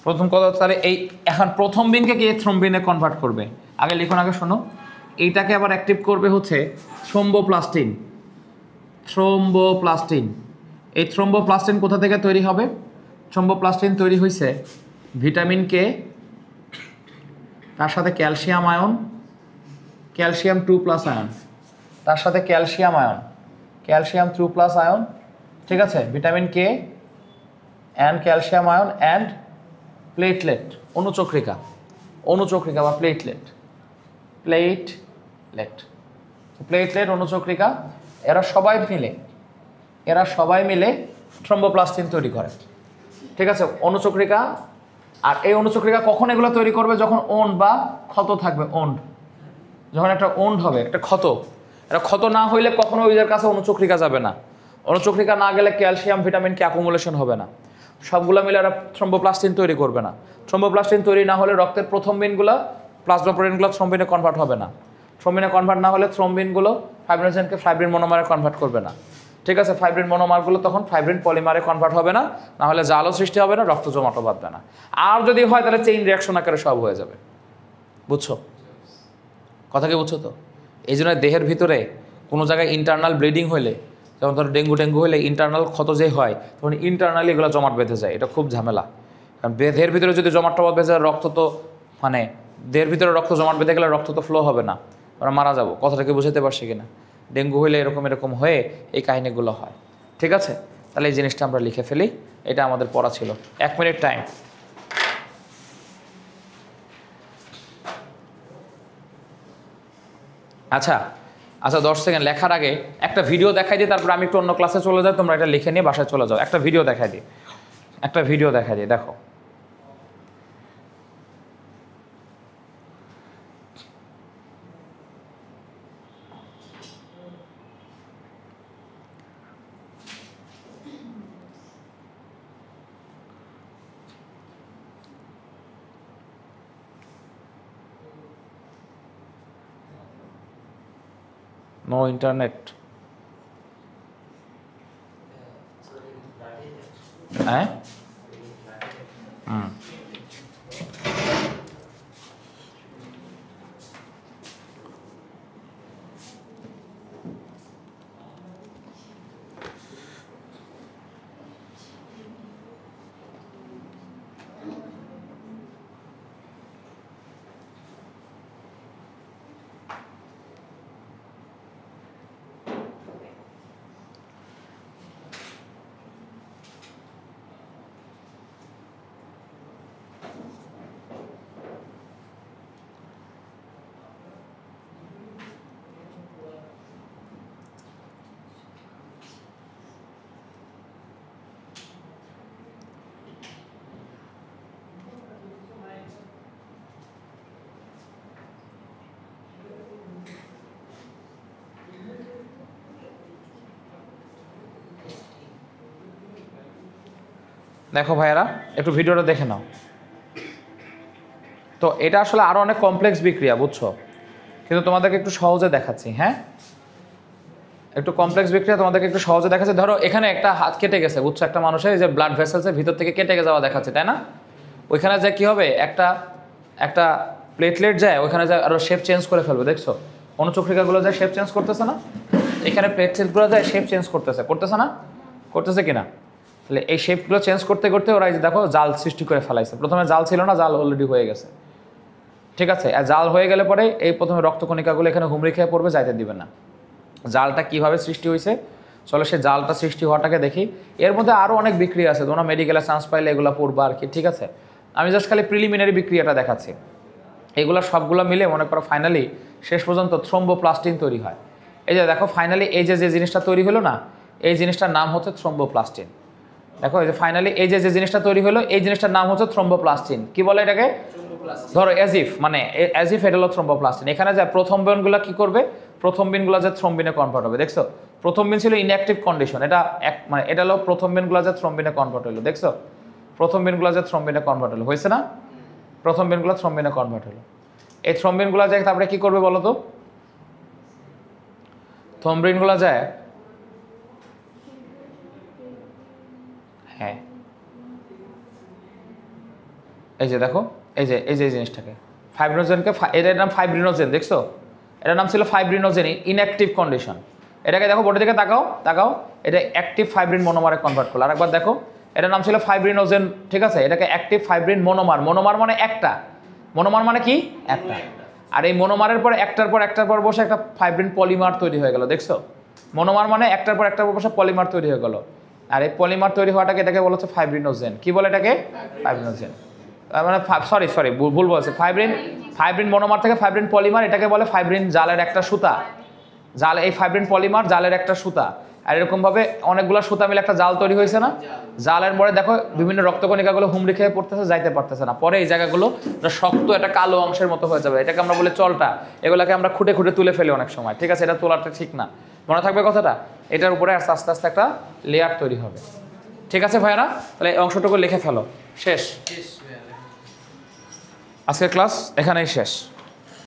প্রথম কথা, তাহলে এই এখন প্রথমবিনকে কে থ্রোম্বিনে কনভার্ট করবে? আগে লিখুন, আগে শোনো, এইটাকে আবার অ্যাক্টিভ করবে হচ্ছে থ্রোম্বোপ্লাস্টিন। থ্রোম্বোপ্লাস্টিন, এই থ্রোম্বোপ্লাস্টিন কোথা থেকে তৈরি হবে? থ্রোম্বোপ্লাস্টিন তৈরি হয়েছে ভিটামিন কে, তার সাথে ক্যালসিয়াম আয়ন, ক্যালসিয়াম 2+ আয়ন, তার সাথে ক্যালসিয়াম আয়ন, ক্যালসিয়াম 2+ আয়ন, ঠিক আছে, vitamin K and calcium ion and platelet, অনুচক্রিকা, অনুচক্রিকা বা প্লেটলেট, প্লেটলেট, অনুচক্রিকা, এরা সবাই মিলে থ্রোম্বোপ্লাস্টিন তৈরি করে, ঠিক আছে, অনুচক্রিকা। আর এই অনুচক্রিকা কখন এগুলো তৈরি করবে? যখন ওন্ড বা ক্ষত থাকবে, ওন্ড যখন একটা ওন্ড হবে, একটা ক্ষত, এটা ক্ষত না হইলে কখনো ওইদের কাছে অনুচক্রিকা যাবে না। অনুচক্রিকা না গেলে ক্যালসিয়াম ভিটামিন কি অ্যাকুমুলেশন হবে না, সবগুলো মিলে ওরা থ্রম্বোপ্লাস্টিন তৈরি করবে না। থ্রম্বোপ্লাস্টিন তৈরি না হলে রক্তের প্রথমবিনগুলো প্লাজমা প্রোটিনগুলো থ্রম্বিনে কনভার্ট হবে না। থ্রম্বিনে কনভার্ট না হলে থ্রম্বিনগুলো ফাইব্রিনোজেনকে ফাইব্রিন মনোমারে কনভার্ট করবে না। ঠিক আছে, ফাইব্রিন মনোমারগুলো তখন ফাইব্রিন পলিমারে কনভার্ট হবে না, না হলে জালও সৃষ্টি হবে না, রক্ত জমাটও বাঁধবে না। আর যদি হয় তাহলে চেইন রিয়াকশন আকারে সব হয়ে যাবে। বুঝছো কথা কি? বুঝছো তো? এই জন্য দেহের ভিতরে কোনো জায়গায় ইন্টারনাল ব্লিডিং হইলে, যেমন ধরো ডেঙ্গু হইলে ইন্টারনাল ক্ষত যে হয়, তখন ইন্টারনালি এগুলো জমাট বেঁধে যায়। এটা খুব ঝামেলা, কারণ দেহের ভিতরে যদি জমাট টমাট বেঁধে যায়, রক্ত তো মানে দেহের ভিতরে রক্ত জমাট বেঁধে গেলে রক্ত তো ফ্লো হবে না, আমরা মারা যাবো। কথাটাকে বুঝাতে পারছি কিনা? ডেঙ্গু হইলে এরকম হয়ে এই কাহিনিগুলো হয়। ঠিক আছে, তাহলে এই জিনিসটা আমরা লিখে ফেলি, এটা আমাদের পড়া ছিল। 1 মিনিট টাইম। আচ্ছা 10 সেকেন্ড লেখার আগে একটা ভিডিও দেখাই দিই, তারপর আমি একটু অন্য ক্লাসে চলে যাই, তোমরা এটা লিখে নিয়ে বাসায় চলে যাও। একটা ভিডিও দেখাই দিই, দেখো। No internet. হ্যাঁ, দেখো ভাইয়ারা, একটু ভিডিওটা দেখে নাও। তো এটা আসলে আরও অনেক কমপ্লেক্স বিক্রিয়া, বুঝছো, কিন্তু তোমাদেরকে একটু সহজে দেখাচ্ছি। হ্যাঁ, একটু কমপ্লেক্স বিক্রিয়া তোমাদেরকে একটু সহজে দেখাচ্ছি। ধরো এখানে একটা হাত কেটে গেছে, বুঝছো, একটা মানুষের যে ব্লাড ভেসেলসের ভিতর থেকে কেটে যাওয়া দেখাচ্ছে, তাই না? ওইখানে যে কী হবে, একটা প্লেটলেট যায়, ওইখানে যায় আরও শেপ চেঞ্জ করে ফেলবে। দেখছো অনুচক্রিকাগুলো যায় শেপ চেঞ্জ করতেছে না? এখানে প্লেটলেটগুলো যায় শেপ চেঞ্জ করতেছে না? করতেছে কিনা? তাহলে এই শেপগুলো চেঞ্জ করতে করতে ওরা এই যে দেখো জাল সৃষ্টি করে ফেলাইছে। প্রথমে জাল ছিল না, জাল অলরেডি হয়ে গেছে। ঠিক আছে, আর জাল হয়ে গেলে পরে এই প্রথমে রক্তকণিকাগুলো এখানে হুমড়ি খেয়ে পড়বে, যাইতে দিবে না। জালটা কিভাবে সৃষ্টি হয়েছে, চলো সেই জালটা সৃষ্টি হওয়াটাকে দেখি। এর মধ্যে আরও অনেক বিক্রিয়া আছে, তোমরা মেডিকেলে চান্স পাইলে এগুলো পড়বা আর কি। ঠিক আছে, আমি জাস্ট খালি প্রিলিমিনারি বিক্রিয়াটা দেখাচ্ছি। এগুলো সবগুলো মিলে মনে করো ফাইনালি শেষ পর্যন্ত থ্রম্বোপ্লাস্টিন তৈরি হয়। এই যে দেখো ফাইনালি এই যে জিনিসটা তৈরি হলো না, এই জিনিসটার নাম হচ্ছে থ্রম্বোপ্লাস্টিন। দেখো এই যে ফাইনালি এই যে জিনিসটা তৈরি হলো, এই জিনিসটার নাম হচ্ছে থ্রম্বোপ্লাস্টিন। কি বলে এটাকে? ধরো অ্যাজিফ, মানে অ্যাজিফ এটা হলো থ্রম্বোপ্লাস্টিন। এখানে যে প্রথম বিনগুলো কি করবে, প্রথম বিনগুলো যে থ্রম্বিনে কনভার্ট হবে। দেখছো প্রথম বিন ছিল ইনঅ্যাক্টিভ কন্ডিশন, এটা মানে এটা হলো প্রথম বিনগুলো যে থ্রম্বিনে কনভার্ট হলো। দেখছো প্রথম বিনগুলো যে থ্রম্বিনে কনভার্ট হলো, হয়েছে না? প্রথম বিনগুলো থ্রম্বিনে কনভার্ট হলো। এই থ্রম্বিনগুলো যায় তারপরে কি করবে বলো তো? থ্রম্বিনগুলো যায়, হ্যাঁ এই যে দেখো এই যে জিনিসটাকে ফাইব্রিনোজেনকে, এটার নাম ফাইব্রিনোজেন। দেখছো এটার নাম ছিল ফাইব্রিনোজেন ইনঅ্যাক্টিভ কন্ডিশন। এটাকে দেখো বোর্ডের দিকে তাকাও, এটা অ্যাক্টিভ ফাইব্রিন মনোমারে কনভার্ট করলো। আরেকবার দেখো, এটার নাম ছিল ফাইব্রিনোজেন। ঠিক আছে, এটাকে অ্যাক্টিভ ফাইব্রিন মনোমার। মনোমার মানে একটা, মনোমার মানে কি? একটা। আর এই মনোমারের পর একটার পর বসে একটা ফাইব্রিন পলিমার তৈরি হয়ে গেল। দেখছো মনোমার মানে একটার পর বসে পলিমার তৈরি হয়ে গেল। আর এই পলিমার তৈরি হওয়াটাকে এটাকে বলা হচ্ছে ফাইব্রিনোজেন। কি বলে এটাকে? ফাইব্রিনোজেন। মানে সরি ভুল বলছে। ফাইব্রিন মনোমার থেকে ফাইব্রিন পলিমার, এটাকে বলে ফাইব্রিন জালের একটা সুতা। এই ফাইব্রিন পলিমার জালের একটা সুতা। আর এরকমভাবে অনেকগুলো সুতা মিলে একটা জাল তৈরি হয়েছে না, জালের পরে দেখো বিভিন্ন রক্তকণিকাগুলো হুমড়ি খেয়ে পড়তেছে, যাইতে পারতেছে না, পরে এই জায়গাগুলো শক্ত একটা কালো অংশের মতো হয়ে যাবে, এটাকে আমরা বলি চলটা। এগুলোকে আমরা খুঁটে খুঁটে তুলে ফেলি অনেক সময়, ঠিক আছে? এটা তোলাটা ঠিক না, মনে থাকবে কথাটা। এটার উপরে আস্তে আস্তে একটা লেয়ার তৈরি হবে, ঠিক আছে ভাইয়ারা? তাহলে এই অংশটুকু লিখে ফেলো, শেষ। আজকের ক্লাস এখানেই শেষ।